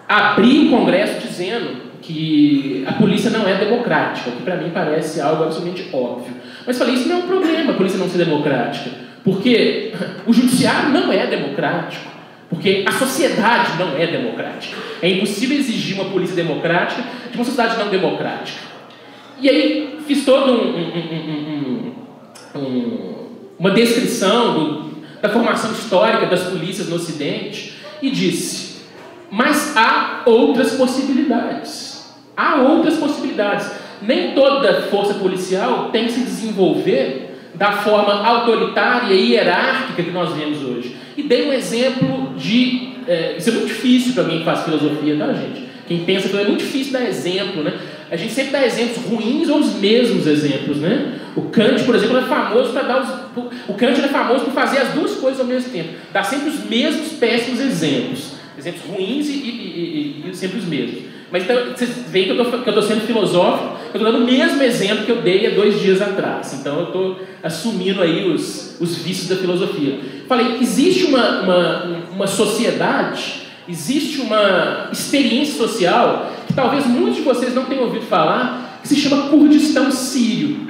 abri o congresso dizendo que a polícia não é democrática, o que para mim parece algo absolutamente óbvio. Mas falei, isso não é um problema, a polícia não ser democrática, porque o judiciário não é democrático, porque a sociedade não é democrática. É impossível exigir uma polícia democrática de uma sociedade não democrática. E aí fiz toda uma descrição da formação histórica das polícias no Ocidente e disse, mas há outras possibilidades. Há outras possibilidades. Nem toda força policial tem que se desenvolver da forma autoritária e hierárquica que nós vemos hoje. E dei um exemplo de... isso é muito difícil para mim que faz filosofia, tá, gente? Quem pensa que é muito difícil dar exemplo, né? A gente sempre dá exemplos ruins ou os mesmos exemplos, né? O Kant, por exemplo, é famoso para dar o Kant é famoso por fazer as duas coisas ao mesmo tempo. Dá sempre os mesmos péssimos exemplos. Exemplos ruins e sempre os mesmos. Mas então, vocês veem que eu estou sendo filosófico, eu estou dando o mesmo exemplo que eu dei há 2 dias atrás. Então eu estou assumindo aí os vícios da filosofia. Falei, existe uma sociedade, existe uma experiência social que talvez muitos de vocês não tenham ouvido falar, que se chama Kurdistão Sírio.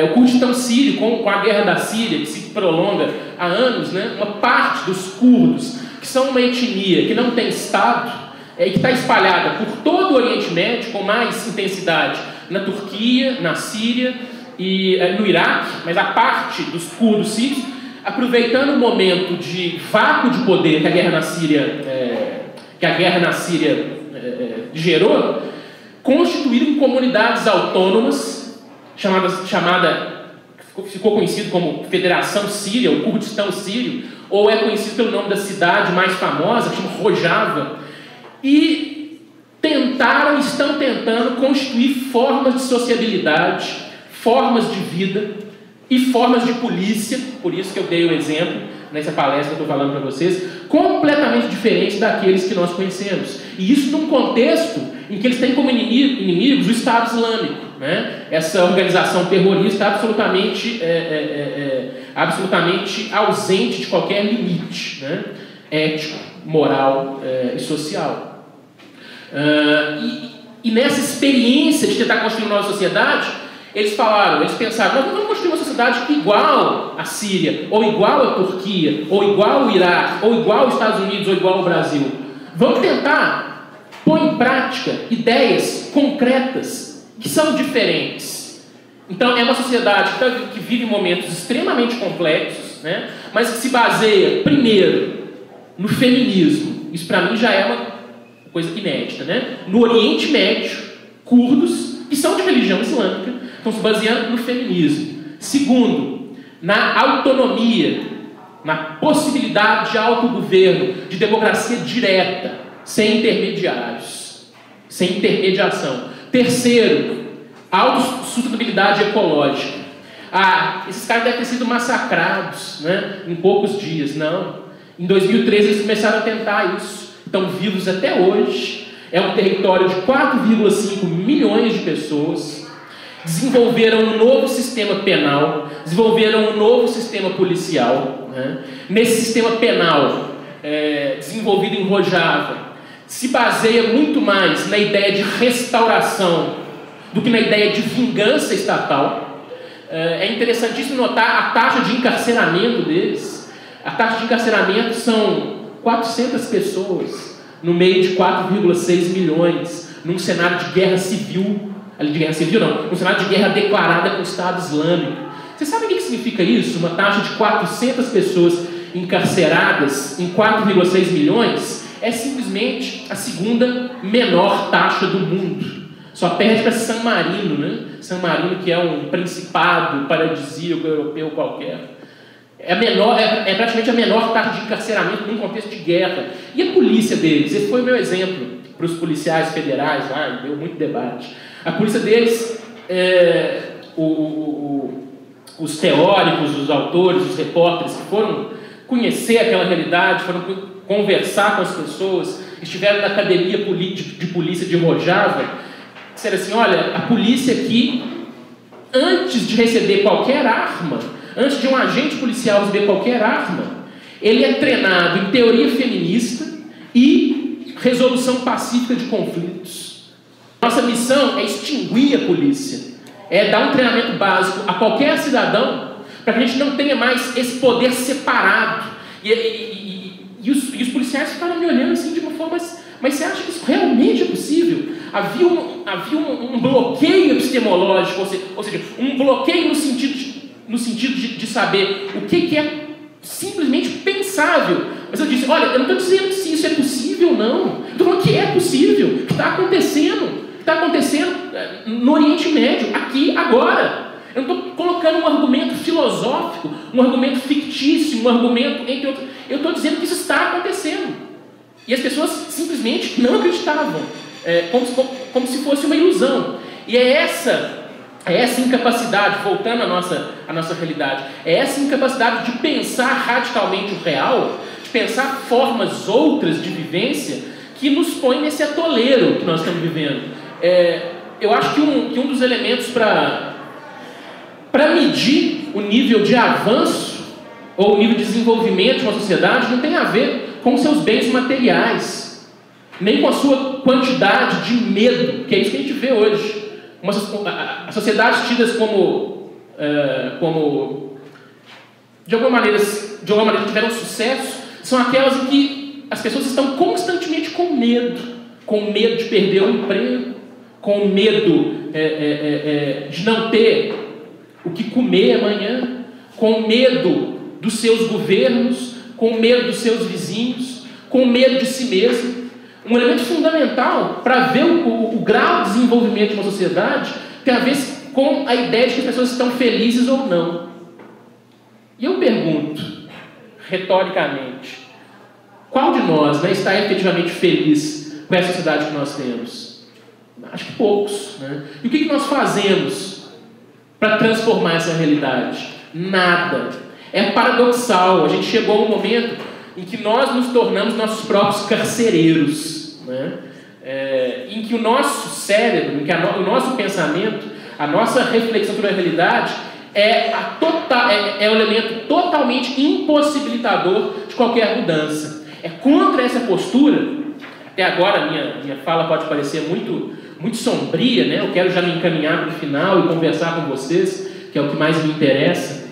O Kurdistão Sírio, com a guerra da Síria, que se prolonga há anos, né, uma parte dos curdos, que são uma etnia que não tem Estado, e que está espalhada por todo o Oriente Médio, com mais intensidade na Turquia, na Síria e no Iraque, mas a parte dos curdos sírios, aproveitando o momento de vácuo de poder que a guerra na Síria gerou, constituíram comunidades autônomas, ficou conhecido como Federação Síria, o Kurdistão Sírio, ou é conhecido pelo nome da cidade mais famosa, que chama Rojava, e estão tentando constituir formas de sociabilidade, formas de vida e formas de polícia, por isso que eu dei o exemplo nessa palestra que eu estou falando para vocês, completamente diferentes daqueles que nós conhecemos. E isso num contexto em que eles têm como inimigos o Estado Islâmico, né? Essa organização terrorista absolutamente ausente de qualquer limite, né? Ético, moral e social. E nessa experiência de tentar construir uma nova sociedade, eles pensaram, nós não vamos construir uma sociedade igual à Síria, ou igual à Turquia, ou igual ao Iraque, ou igual aos Estados Unidos, ou igual ao Brasil. Vamos tentar pôr em prática ideias concretas que são diferentes. Então é uma sociedade que vive momentos extremamente complexos, né? Mas que se baseia, primeiro, no feminismo. Isso para mim já é uma coisa inédita, né? No Oriente Médio, curdos, que são de religião islâmica, estão se baseando no feminismo. Segundo, na autonomia, na possibilidade de autogoverno, de democracia direta, sem intermediários, sem intermediação. Terceiro, autossustentabilidade ecológica. esses caras devem ter sido massacrados, né, em poucos dias. Não. Em 2013 eles começaram a tentar isso. Estão vivos até hoje. É um território de 4,5 milhões de pessoas. Desenvolveram um novo sistema penal, desenvolveram um novo sistema policial, né? Nesse sistema penal desenvolvido em Rojava, se baseia muito mais na ideia de restauração do que na ideia de vingança estatal. É interessantíssimo notar a taxa de encarceramento deles. A taxa de encarceramento são 400 pessoas no meio de 4,6 milhões, num cenário de guerra civil. De guerra civil não, um cenário de guerra declarada com o Estado Islâmico. Você sabe o que significa isso? Uma taxa de 400 pessoas encarceradas em 4,6 milhões é simplesmente a segunda menor taxa do mundo. Só perde para San Marino, né? San Marino, que é um principado paradisíaco europeu qualquer. É praticamente a menor taxa de encarceramento num contexto de guerra. E a polícia deles? Esse foi o meu exemplo para os policiais federais, deu muito debate. A polícia deles, os teóricos, os autores, os repórteres que foram conhecer aquela realidade, foram conversar com as pessoas, estiveram na academia de polícia de Rojava, disseram assim: olha, a polícia aqui, antes de receber qualquer arma, antes de um agente policial receber qualquer arma, ele é treinado em teoria feminista e resolução pacífica de conflitos. Nossa missão é extinguir a polícia, é dar um treinamento básico a qualquer cidadão, para que a gente não tenha mais esse poder separado. E os policiais ficaram me olhando assim de uma forma, mas você acha que isso realmente é possível? Havia um bloqueio epistemológico, ou seja, um bloqueio no sentido de saber o que é simplesmente pensável. Mas eu disse: olha, eu não estou dizendo se isso é possível, não. Estou falando que é possível, que está acontecendo. Está acontecendo no Oriente Médio, aqui, agora. Eu não estou colocando um argumento filosófico, um argumento fictício, um argumento entre outros. Eu estou dizendo que isso está acontecendo. E as pessoas simplesmente não acreditavam, como se fosse uma ilusão. E é essa incapacidade, voltando à nossa realidade, é essa incapacidade de pensar radicalmente o real, de pensar formas outras de vivência, que nos põe nesse atoleiro que nós estamos vivendo. Eu acho que um dos elementos para medir o nível de avanço ou o nível de desenvolvimento de uma sociedade não tem a ver com seus bens materiais, nem com a sua quantidade de medo, que é isso que a gente vê hoje. As sociedades tidas como de alguma maneira tiveram sucesso são aquelas em que as pessoas estão constantemente com medo de perder o emprego, com medo de não ter o que comer amanhã, com medo dos seus governos, com medo dos seus vizinhos, com medo de si mesmo. Um elemento fundamental para ver o grau de desenvolvimento de uma sociedade tem a ver com a ideia de que as pessoas estão felizes ou não. E eu pergunto, retoricamente, qual de nós está efetivamente feliz com essa sociedade que nós temos? Acho que poucos, né? E o que nós fazemos para transformar essa realidade? Nada. É paradoxal. A gente chegou a um momento em que nós nos tornamos nossos próprios carcereiros, né? Em que o nosso cérebro, em que o nosso pensamento, a nossa reflexão sobre a realidade é o elemento totalmente impossibilitador de qualquer mudança. É contra essa postura. Até agora a minha fala pode parecer muito sombria, né? Eu quero já me encaminhar para o final e conversar com vocês, que é o que mais me interessa.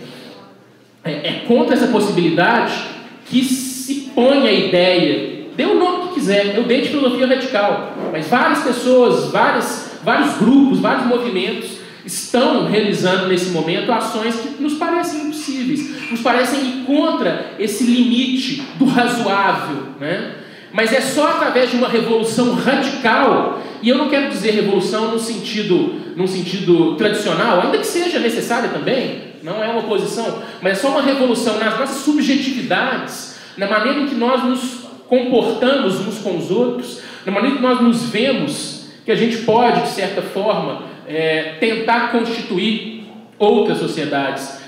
É contra essa possibilidade que se põe a ideia, dê o nome que quiser, eu dei de filosofia radical, mas várias pessoas, vários grupos, vários movimentos estão realizando nesse momento ações que nos parecem impossíveis, nos parecem ir contra esse limite do razoável, né? Mas é só através de uma revolução radical, e eu não quero dizer revolução num sentido tradicional, ainda que seja necessária também, não é uma oposição, mas é só uma revolução nas nossas subjetividades, na maneira em que nós nos comportamos uns com os outros, na maneira em que nós nos vemos, que a gente pode, de certa forma, tentar constituir outras sociedades.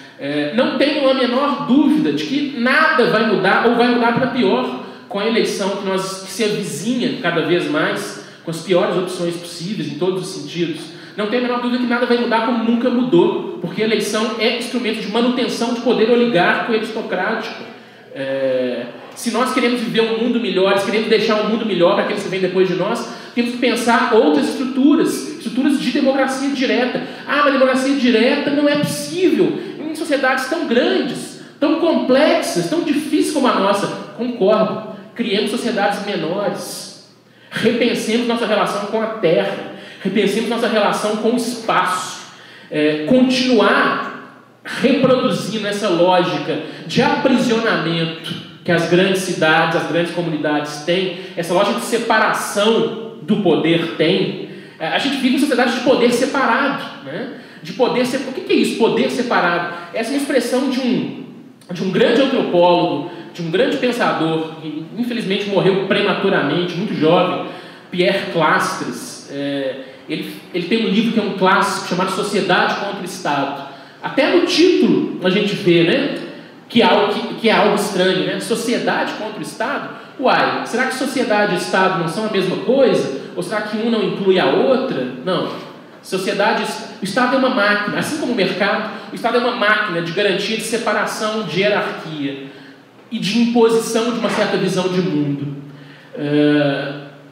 Não tenho a menor dúvida de que nada vai mudar ou vai mudar para pior com a eleição que se avizinha cada vez mais, com as piores opções possíveis em todos os sentidos. Não tenho a menor dúvida que nada vai mudar como nunca mudou, porque a eleição é instrumento de manutenção de poder oligárquico e aristocrático. Se nós queremos viver um mundo melhor, se queremos deixar um mundo melhor para aqueles que vêm depois de nós, temos que pensar outras estruturas de democracia direta. Mas democracia direta não é possível em sociedades tão grandes, tão complexas, tão difíceis como a nossa. Concordo. Criemos sociedades menores. Repensemos nossa relação com a terra. Repensemos nossa relação com o espaço. Continuar reproduzindo essa lógica de aprisionamento que as grandes cidades, as grandes comunidades têm, essa lógica de separação do poder tem. A gente vive em sociedades de poder separado, né? De poder O que é isso, poder separado? Essa é uma expressão de um grande antropólogo, de um grande pensador, que infelizmente morreu prematuramente, muito jovem, Pierre Clastres. Ele tem um livro que é um clássico chamado Sociedade contra o Estado. Até no título a gente vê, né, que é algo estranho, né? Sociedade contra o Estado? Uai, será que sociedade e Estado não são a mesma coisa? Ou será que um não inclui a outra? Não. O Estado é uma máquina, assim como o mercado, o Estado é uma máquina de garantia de separação, de hierarquia e de imposição de uma certa visão de mundo.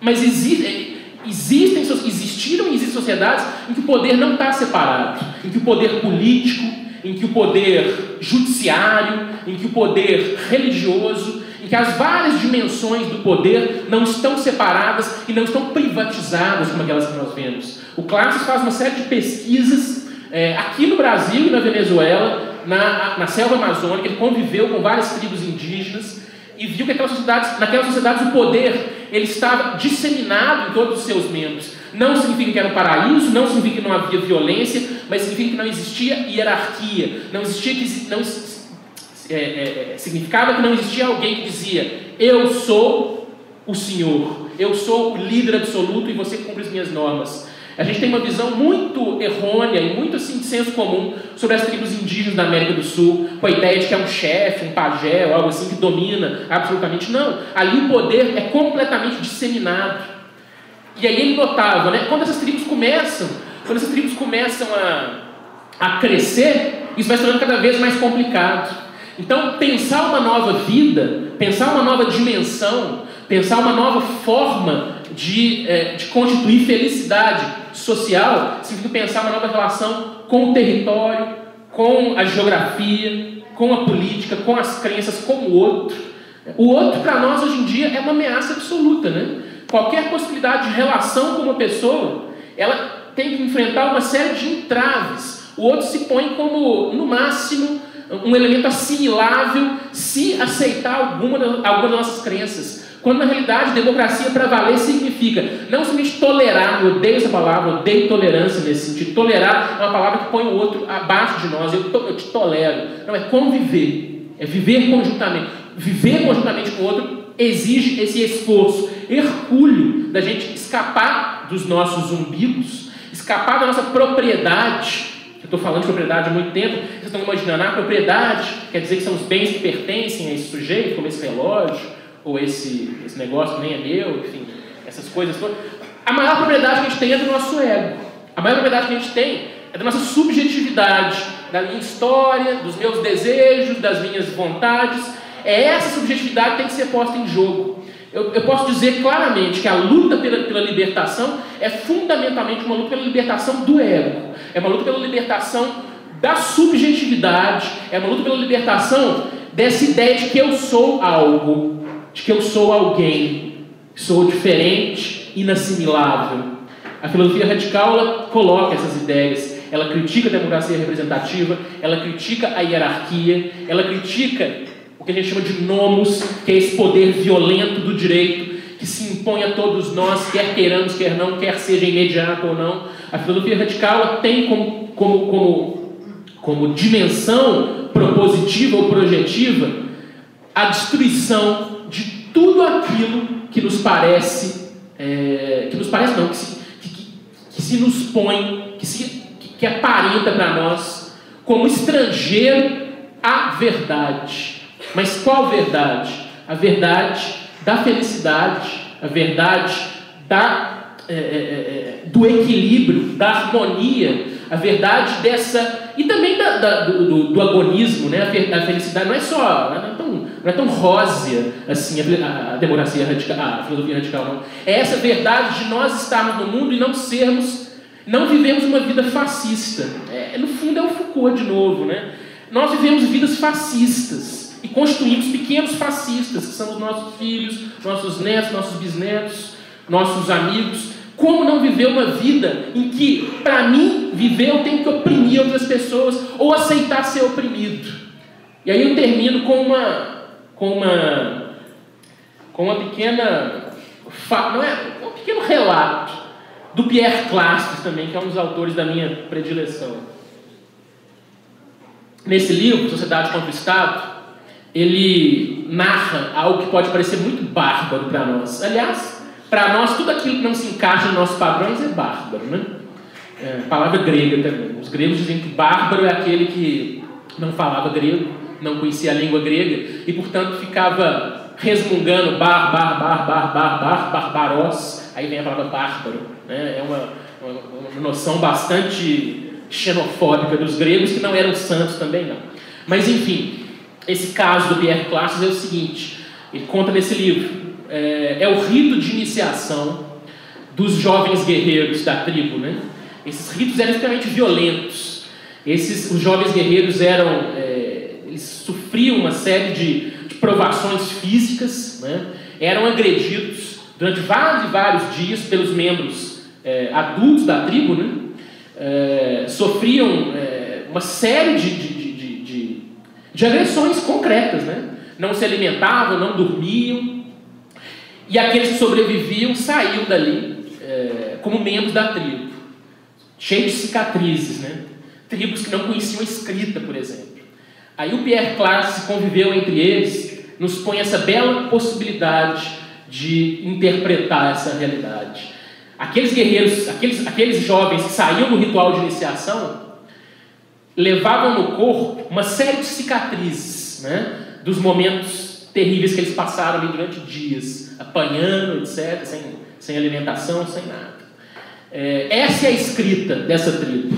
Mas existiram e existem sociedades em que o poder não está separado, em que o poder político, em que o poder judiciário, em que o poder religioso, em que as várias dimensões do poder não estão separadas e não estão privatizadas como aquelas que nós vemos. O Classes faz uma série de pesquisas aqui no Brasil e na Venezuela, na selva amazônica. Ele conviveu com várias tribos indígenas e viu que naquelas sociedades o poder ele estava disseminado em todos os seus membros. Não significa que era um paraíso, não significa que não havia violência, mas significa que não existia hierarquia, significava que não existia alguém que dizia: eu sou o Senhor, eu sou o líder absoluto e você cumpre as minhas normas. A gente tem uma visão muito errônea e muito assim de senso comum sobre as tribos indígenas da América do Sul, com a ideia de que é um chefe, um pajé ou algo assim que domina absolutamente. Não, ali o poder é completamente disseminado. E aí ele notava, né, quando essas tribos começam a crescer, isso vai se tornando cada vez mais complicado. Então, pensar uma nova vida, pensar uma nova dimensão, pensar uma nova forma de constituir felicidade social, significa pensar uma nova relação com o território, com a geografia, com a política, com as crenças, com o outro. O outro, para nós, hoje em dia, é uma ameaça absoluta, né? Qualquer possibilidade de relação com uma pessoa, ela tem que enfrentar uma série de entraves. O outro se põe como, no máximo, um elemento assimilável se aceitar alguma das nossas crenças. Quando, na realidade, democracia para valer significa não somente tolerar, eu odeio essa palavra, eu odeio tolerância nesse sentido. Tolerar é uma palavra que põe o outro abaixo de nós, eu te tolero. Não, é conviver, é viver conjuntamente. Viver conjuntamente com o outro exige esse esforço hercúleo da gente escapar dos nossos umbigos, escapar da nossa propriedade. Eu estou falando de propriedade há muito tempo, vocês estão imaginando, a propriedade quer dizer que são os bens que pertencem a esse sujeito, como esse relógio, ou esse negócio que nem é meu, enfim, essas coisas todas. A maior propriedade que a gente tem é do nosso ego. A maior propriedade que a gente tem é da nossa subjetividade, da minha história, dos meus desejos, das minhas vontades. Essa subjetividade que tem que ser posta em jogo. Eu posso dizer claramente que a luta pela libertação é fundamentalmente uma luta pela libertação do ego. É uma luta pela libertação da subjetividade. É uma luta pela libertação dessa ideia de que eu sou algo, de que eu sou alguém, que sou diferente, inassimilável. A filosofia radical ela coloca essas ideias. Ela critica a democracia representativa, ela critica a hierarquia, ela critica o que a gente chama de nomos, que é esse poder violento do direito que se impõe a todos nós, quer queiramos, quer não, quer seja imediato ou não. A filosofia radical ela tem como dimensão propositiva ou projetiva a destruição de tudo aquilo que nos parece, que se nos põe, que aparenta para nós como estrangeiro à verdade. Mas qual verdade? A verdade da felicidade, a verdade do equilíbrio, da harmonia, a verdade dessa... E também do agonismo, né? A felicidade não é tão rósea assim a democracia radical, a filosofia radical, não. É essa verdade de nós estarmos no mundo e não vivemos uma vida fascista. No fundo é o Foucault de novo, né? Nós vivemos vidas fascistas e construímos pequenos fascistas, que são os nossos filhos, nossos netos, nossos bisnetos, nossos amigos. Como não viver uma vida em que, para mim, viver eu tenho que oprimir outras pessoas ou aceitar ser oprimido? E aí eu termino com uma pequena... um pequeno relato do Pierre Clastres também, que é um dos autores da minha predileção. Nesse livro, Sociedade contra o Estado, ele narra algo que pode parecer muito bárbaro para nós. Aliás, para nós, tudo aquilo que não se encaixa nos nossos padrões é bárbaro, né? Palavra grega também. Os gregos dizem que bárbaro é aquele que não falava grego, não conhecia a língua grega e, portanto, ficava resmungando barbaros. Aí vem a palavra bárbaro, né? É uma noção bastante xenofóbica dos gregos, que não eram santos também, não. Mas, enfim, esse caso do Pierre Clastres é o seguinte, ele conta nesse livro, é o rito de iniciação dos jovens guerreiros da tribo, né? Esses ritos eram extremamente violentos. Os jovens guerreiros eles sofriam uma série de provações físicas, né? Eram agredidos durante vários e vários dias pelos membros adultos da tribo, né? Sofriam uma série de agressões concretas, né? Não se alimentavam, não dormiam. E aqueles que sobreviviam saíam dali como membros da tribo, cheios de cicatrizes, né? Tribos que não conheciam a escrita, por exemplo. Aí o Pierre Clastres conviveu entre eles, nos põe essa bela possibilidade de interpretar essa realidade. Aqueles guerreiros, aqueles jovens que saíam do ritual de iniciação, levavam no corpo uma série de cicatrizes, né? Dos momentos terríveis que eles passaram ali durante dias, apanhando, etc., sem alimentação, sem nada. Essa é a escrita dessa tribo.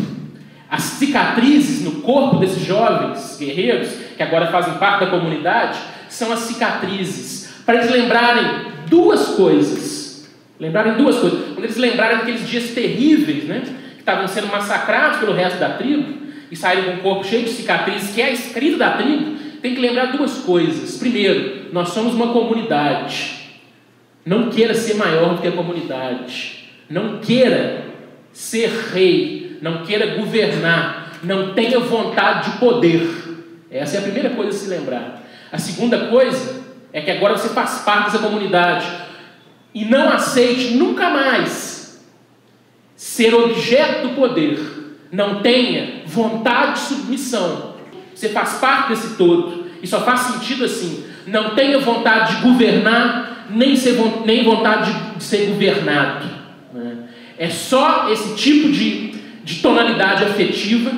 As cicatrizes no corpo desses jovens guerreiros, que agora fazem parte da comunidade, são as cicatrizes, para eles lembrarem duas coisas. Quando eles lembrarem daqueles dias terríveis, né, que estavam sendo massacrados pelo resto da tribo, e saíram com o corpo cheio de cicatrizes, que é a escrita da tribo, tem que lembrar duas coisas. Primeiro, nós somos uma comunidade. Não queira ser maior do que a comunidade. Não queira ser rei. Não queira governar. Não tenha vontade de poder. Essa é a primeira coisa a se lembrar. A segunda coisa é que agora você faz parte dessa comunidade. E não aceite nunca mais ser objeto do poder. Não tenha vontade de submissão. Você faz parte desse todo. E só faz sentido assim. Não tenha vontade de governar, nem vontade de ser governado. É só esse tipo de tonalidade afetiva,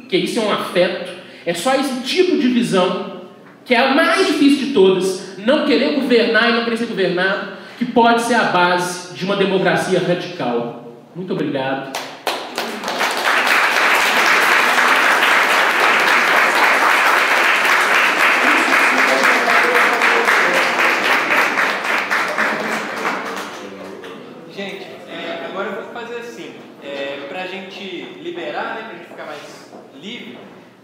que isso é um afeto. É só esse tipo de visão, que é a mais difícil de todas. Não querer governar e não querer ser governado, que pode ser a base de uma democracia radical. Muito obrigado.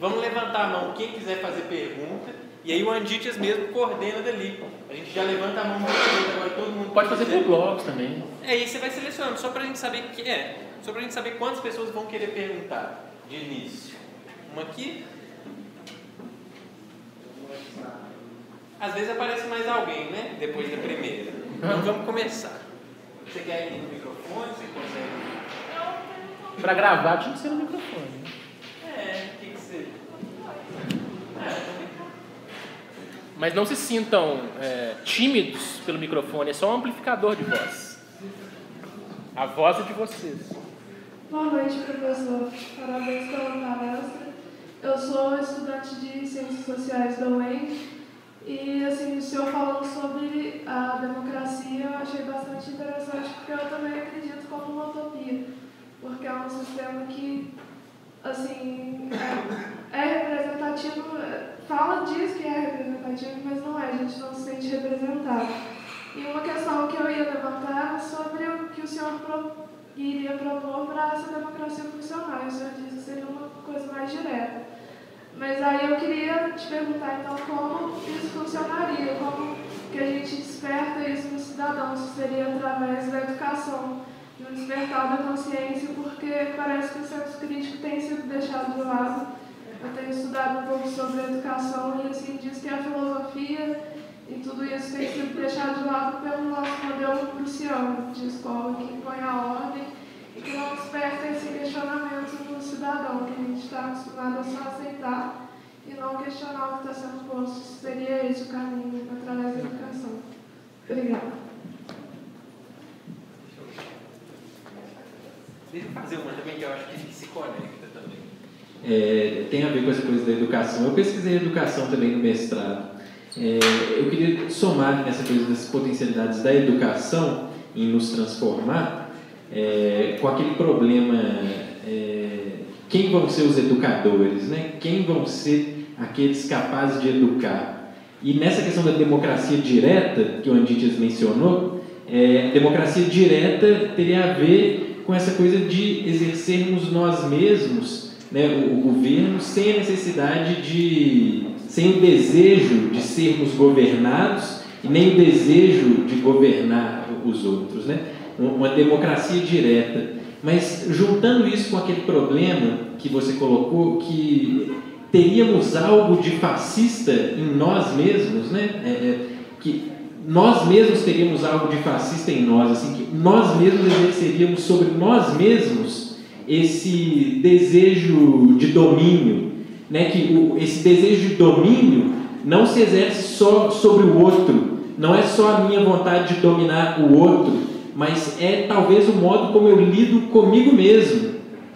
Vamos levantar a mão quem quiser fazer pergunta, e aí o Anditias mesmo coordena dali. A gente já levanta a mão, agora todo mundo pode fazer por blocos também. E você vai selecionando, só pra gente saber só pra gente saber quantas pessoas vão querer perguntar de início. Uma aqui. Às vezes aparece mais alguém, né? Depois da primeira. Então vamos começar. Você quer ir no microfone? Você consegue? Pra gravar tinha que ser no microfone. Mas não se sintam tímidos pelo microfone, é só um amplificador de voz. A voz é de vocês. Boa noite, professor. Parabéns pela palestra. Eu sou estudante de Ciências Sociais da UEM e, assim, o senhor falando sobre a democracia eu achei bastante interessante, porque eu também acredito como uma utopia, porque é um sistema que, assim, é representativo, diz que é representativo, mas não é, a gente não se sente representado. E uma questão que eu ia levantar é sobre o que o senhor iria propor para essa democracia funcionar. O senhor disse que seria uma coisa mais direta. Mas aí eu queria te perguntar, então, como isso funcionaria, como que a gente desperta isso no cidadão, se seria através da educação, no despertar da consciência, porque parece que o senso crítico tem sido deixado de lado. Eu tenho estudado um pouco sobre a educação e, assim, diz que a filosofia e tudo isso tem sido deixado de lado pelo nosso modelo prussiano de escola, que impõe a ordem e que não desperta esse questionamento no cidadão, que a gente está acostumado a só aceitar e não questionar o que está sendo posto. Seria esse o caminho através da educação. Obrigada. Deixa eu fazer uma também que eu acho que se conecta também. Tem a ver com essa coisa da educação. Eu pesquisei educação também no mestrado. Eu queria somar nessa coisa das potencialidades da educação em nos transformar com aquele problema, quem vão ser os educadores, né? Quem vão ser aqueles capazes de educar? E nessa questão da democracia direta, que o Anditas mencionou, democracia direta teria a ver com essa coisa de exercermos nós mesmos, né, o governo, sem a necessidade sem o desejo de sermos governados e nem o desejo de governar os outros, né? Uma democracia direta. Mas juntando isso com aquele problema que você colocou, que teríamos algo de fascista em nós mesmos, né? Que nós mesmos teríamos algo de fascista em nós, assim, que nós mesmos exerceríamos sobre nós mesmos esse desejo de domínio, né? Que esse desejo de domínio não se exerce só sobre o outro, não é só a minha vontade de dominar o outro, mas é talvez o modo como eu lido comigo mesmo,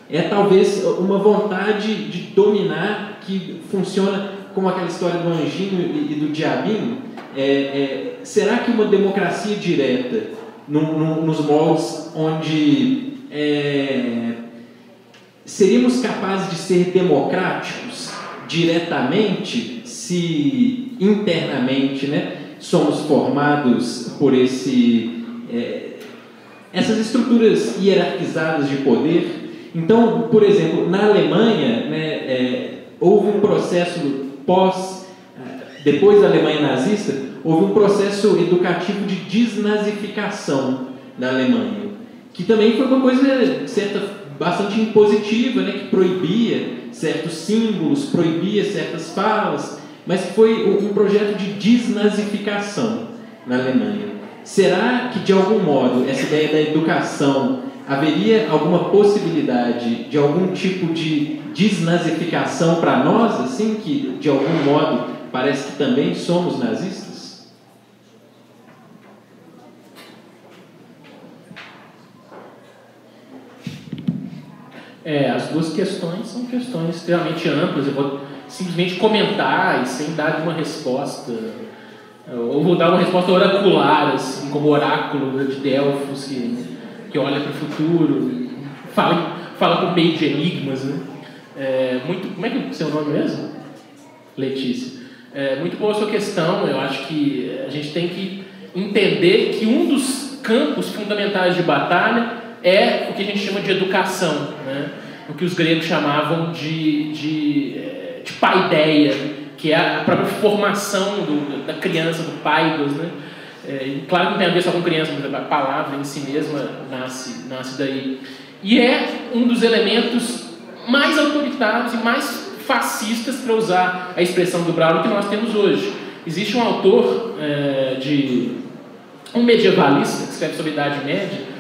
é talvez uma vontade de dominar que funciona como aquela história do anjinho e do diabinho. Será que uma democracia direta, nos moldes onde seríamos capazes de ser democráticos diretamente se internamente, né, somos formados por essas estruturas hierarquizadas de poder? Então, por exemplo, na Alemanha, né, houve um processo depois da Alemanha nazista, houve um processo educativo de desnazificação da Alemanha, que também foi uma coisa bastante impositiva, né, que proibia certos símbolos, proibia certas falas, mas que foi um projeto de desnazificação na Alemanha. Será que, de algum modo, essa ideia da educação, haveria alguma possibilidade de algum tipo de desnazificação para nós, assim, que, de algum modo, parece que também somos nazistas? As duas questões são questões extremamente amplas. Eu vou simplesmente comentar e sem dar uma resposta. Eu vou dar uma resposta oracular, assim, como oráculo de Delfos, que olha para o futuro, fala por meio de enigmas, né? Como é que é o seu nome mesmo? Letícia. Muito boa a sua questão. Eu acho que a gente tem que entender que um dos campos fundamentais de batalha é o que a gente chama de educação, né? O que os gregos chamavam de paideia, que é a própria formação da criança, do paidos, né? Claro que não tem a ver só com criança, mas a palavra em si mesma nasce daí. E é um dos elementos mais autoritários e mais fascistas, para usar a expressão do Braulio, que nós temos hoje. Existe um autor, um medievalista, que escreve sobre a Idade Média,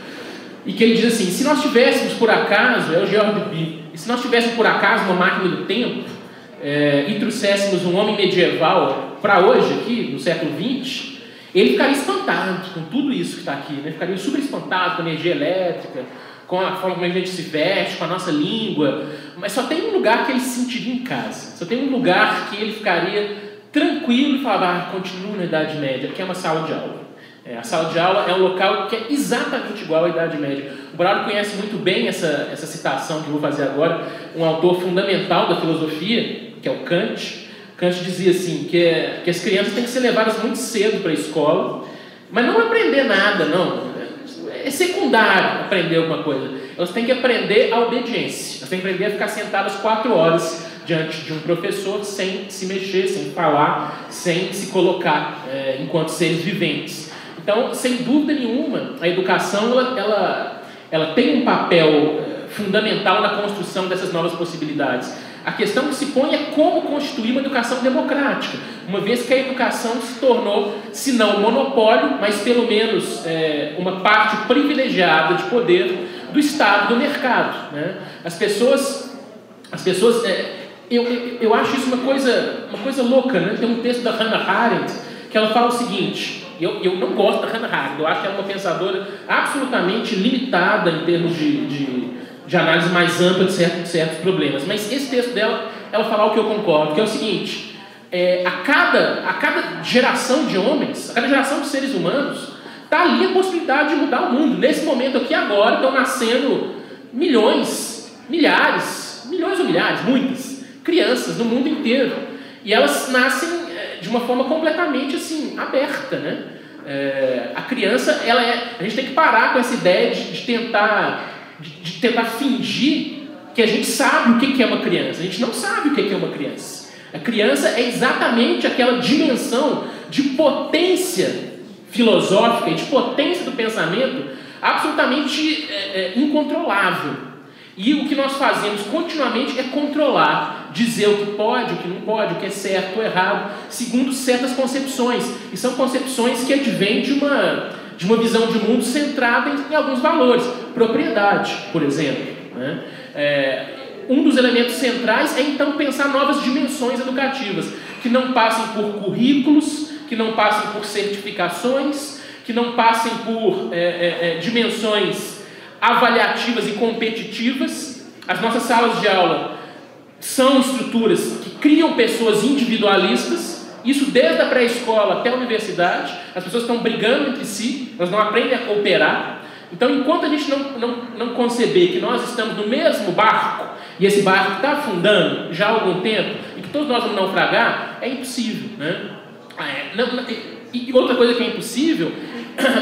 e que ele diz assim: se nós tivéssemos por acaso, é o George Duby, e se nós tivéssemos por acaso uma máquina do tempo e trouxéssemos um homem medieval para hoje, aqui, no século XX, ele ficaria espantado com tudo isso que está aqui, né? Ficaria super espantado com a energia elétrica, com a forma como a gente se veste, com a nossa língua, mas só tem um lugar que ele se sentiria em casa, só tem um lugar que ele ficaria tranquilo e falava, continua na Idade Média, que é uma sala de aula. A sala de aula é um local que é exatamente igual à Idade Média. O Braulio conhece muito bem essa citação que eu vou fazer agora, um autor fundamental da filosofia, que é o Kant. Kant dizia assim, que as crianças têm que ser levadas muito cedo para a escola, mas não aprender nada, não. É secundário aprender alguma coisa. Elas têm que aprender a obediência. Elas têm que aprender a ficar sentadas 4 horas diante de um professor sem se mexer, sem falar, sem se colocar enquanto seres viventes. Então, sem dúvida nenhuma, a educação ela tem um papel fundamental na construção dessas novas possibilidades. A questão que se põe é como constituir uma educação democrática, uma vez que a educação se tornou, se não um monopólio, mas pelo menos uma parte privilegiada de poder do Estado, do mercado, né? As pessoas eu acho isso uma coisa louca, né? Tem um texto da Hannah Arendt que ela fala o seguinte, eu não gosto da Hannah Arendt, eu acho que ela é uma pensadora absolutamente limitada em termos de análise mais ampla de certos problemas, mas esse texto dela, ela fala o que eu concordo, que é o seguinte, a cada geração de homens, a cada geração de seres humanos, está ali a possibilidade de mudar o mundo. Nesse momento aqui agora estão nascendo milhões, milhares, muitas crianças no mundo inteiro, e elas nascem de uma forma completamente assim, aberta, né? A criança, a gente tem que parar com essa ideia de tentar fingir que a gente sabe o que é uma criança. A gente não sabe o que é uma criança. A criança é exatamente aquela dimensão de potência filosófica e de potência do pensamento absolutamente incontrolável. E o que nós fazemos continuamente é controlar, dizer o que pode, o que não pode, o que é certo ou errado, segundo certas concepções. E são concepções que advêm de uma visão de mundo centrada em alguns valores. Propriedade, por exemplo, né? Um dos elementos centrais é então pensar novas dimensões educativas, que não passem por currículos, que não passem por certificações, que não passem por dimensões avaliativas e competitivas. As nossas salas de aula são estruturas que criam pessoas individualistas, isso desde a pré-escola até a universidade. As pessoas estão brigando entre si, elas não aprendem a cooperar. Então, enquanto a gente não conceber que nós estamos no mesmo barco, e esse barco está afundando já há algum tempo, e que todos nós vamos naufragar, é impossível, né? E outra coisa que é impossível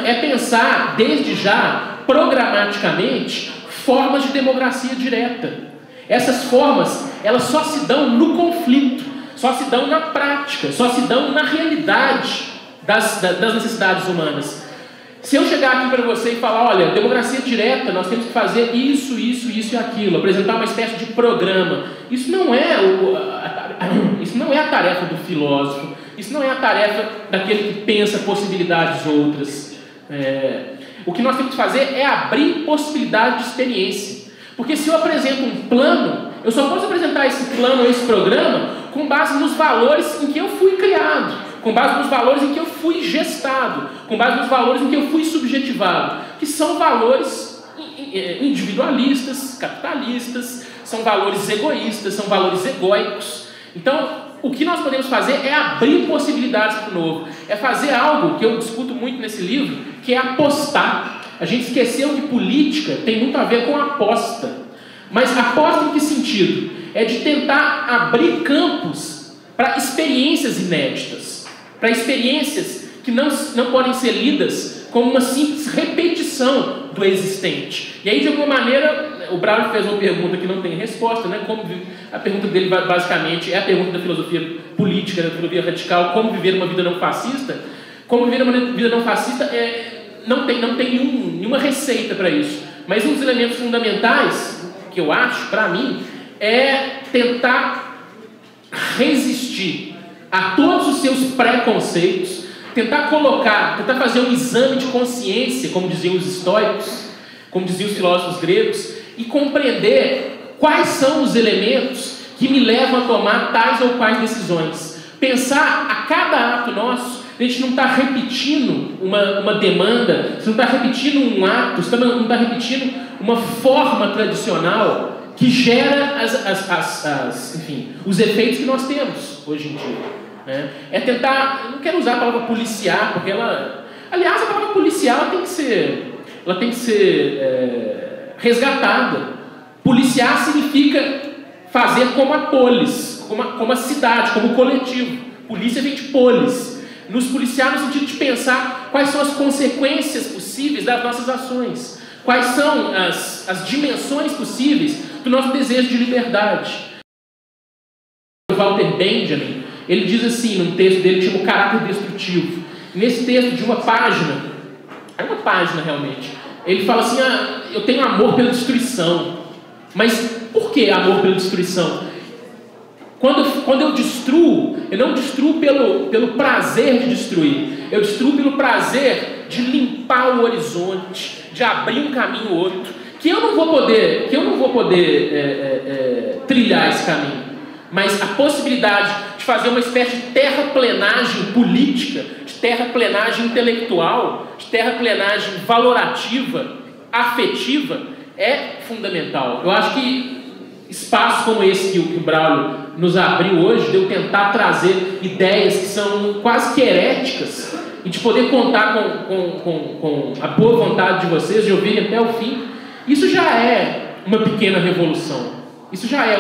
é pensar, desde já, programaticamente, formas de democracia direta. Essas formas, elas só se dão no conflito, só se dão na prática, só se dão na realidade das necessidades humanas. Se eu chegar aqui para você e falar, olha, democracia direta, nós temos que fazer isso e aquilo, apresentar uma espécie de programa, isso não é a tarefa do filósofo, isso não é a tarefa daquele que pensa possibilidades outras. O que nós temos que fazer é abrir possibilidade de experiência. Porque se eu apresento um plano, eu só posso apresentar esse plano ou esse programa com base nos valores em que eu fui criado, com base nos valores em que eu fui gestado, com base nos valores em que eu fui subjetivado, que são valores individualistas, capitalistas, são valores egoístas, são valores egóicos. Então, o que nós podemos fazer é abrir possibilidades para o novo, é fazer algo que eu discuto muito nesse livro, que é apostar. A gente esqueceu que política tem muito a ver com aposta. Mas aposta em que sentido? É de tentar abrir campos para experiências inéditas, para experiências que não podem ser lidas como uma simples repetição do existente. E aí, de alguma maneira, o Braulio fez uma pergunta que não tem resposta, né? A pergunta dele basicamente é a pergunta da filosofia política, da filosofia radical, como viver uma vida não fascista. Como viver uma vida não fascista não tem nenhuma receita para isso. Mas um dos elementos fundamentais, que eu acho, para mim, é tentar resistir a todos os seus preconceitos, tentar fazer um exame de consciência, como diziam os estoicos, como diziam os filósofos gregos, e compreender quais são os elementos que me levam a tomar tais ou quais decisões. Pensar a cada ato nosso a gente não está repetindo uma demanda, você não está repetindo um ato, você não está repetindo uma forma tradicional que gera enfim, os efeitos que nós temos hoje em dia. Né? É tentar, eu não quero usar a palavra policiar, porque aliás, a palavra policial ela tem que ser resgatada. Policiar significa fazer como a polis, como a cidade, como o coletivo. Polícia vem de polis. Nos policiar no sentido de pensar quais são as consequências possíveis das nossas ações, quais são as dimensões possíveis do nosso desejo de liberdade. Walter Benjamin, ele diz assim, num texto dele que chama O Caráter Destrutivo. Nesse texto de uma página, é uma página realmente, ele fala assim, eu tenho amor pela destruição. Mas por que amor pela destruição? Quando eu destruo, eu não destruo pelo prazer de destruir, eu destruo pelo prazer de limpar o horizonte, de abrir um caminho outro, que eu não vou poder trilhar esse caminho, mas a possibilidade de fazer uma espécie de terraplenagem política, de terraplenagem intelectual, de terraplenagem valorativa, afetiva, é fundamental. Eu acho que espaços como esse que o Braulio nos abriu hoje, de eu tentar trazer ideias que são quase que heréticas, e de poder contar com a boa vontade de vocês, de ouvirem até o fim, isso já é uma pequena revolução. Isso já é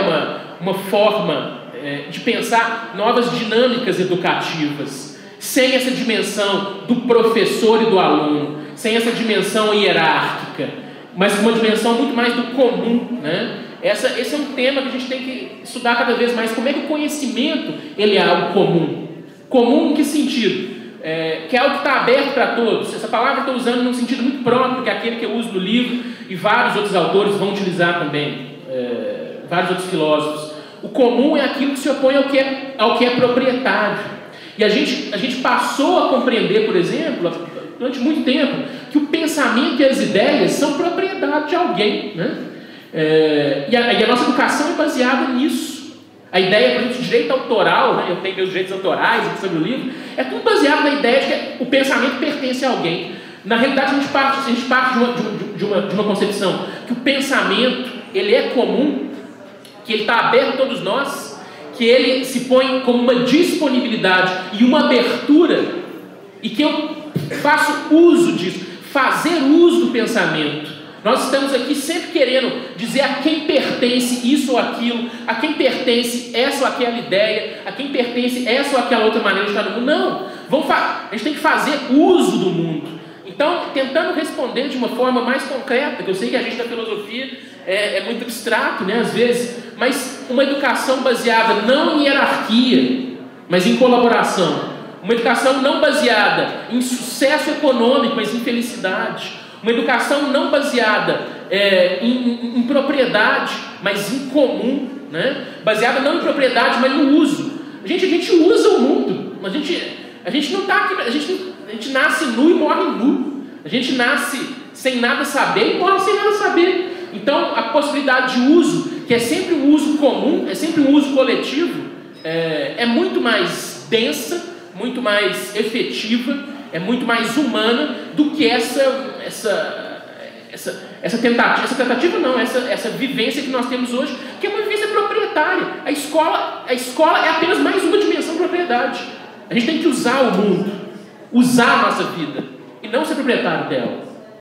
uma forma de pensar novas dinâmicas educativas, sem essa dimensão do professor e do aluno, sem essa dimensão hierárquica, mas uma dimensão muito mais do comum, né? Esse é um tema que a gente tem que estudar cada vez mais. Como é que o conhecimento ele é algo comum? Comum em que sentido? Que é algo que está aberto para todos. Essa palavra eu estou usando num sentido muito próprio, que é aquele que eu uso no livro, e vários outros autores vão utilizar também, vários outros filósofos. O comum é aquilo que se opõe ao que é proprietário. E a gente passou a compreender, por exemplo, durante muito tempo, que o pensamento e as ideias são propriedade de alguém, né? E a nossa educação é baseada nisso. A ideia, por exemplo, de direito autoral, né? Eu tenho meus direitos autorais aqui sobre o livro, é tudo baseado na ideia de que o pensamento pertence a alguém. Na realidade, a gente parte de uma concepção que o pensamento ele é comum, que ele está aberto a todos nós, que ele se põe como uma disponibilidade e uma abertura, e que eu faço uso disso, fazer uso do pensamento. Nós estamos aqui sempre querendo dizer a quem pertence isso ou aquilo, a quem pertence essa ou aquela ideia, a quem pertence essa ou aquela outra maneira de estar no mundo. Não, a gente tem que fazer uso do mundo. Então, tentando responder de uma forma mais concreta, que eu sei que a gente da filosofia é muito abstrato, né, às vezes, mas uma educação baseada não em hierarquia, mas em colaboração. Uma educação não baseada em sucesso econômico, mas em felicidade. Uma educação não baseada em propriedade, mas em comum, né? Baseada não em propriedade, mas no uso. A gente usa o mundo, mas a gente não está aqui, a gente nasce nu e morre nu. A gente nasce sem nada saber e morre sem nada saber. Então, a possibilidade de uso, que é sempre um uso comum, é sempre um uso coletivo, é muito mais densa, muito mais efetiva, é muito mais humana do que essa tentativa não, essa vivência que nós temos hoje, que é uma vivência proprietária. A escola é apenas mais uma dimensão de propriedade. A gente tem que usar o mundo, usar a nossa vida, e não ser proprietário dela.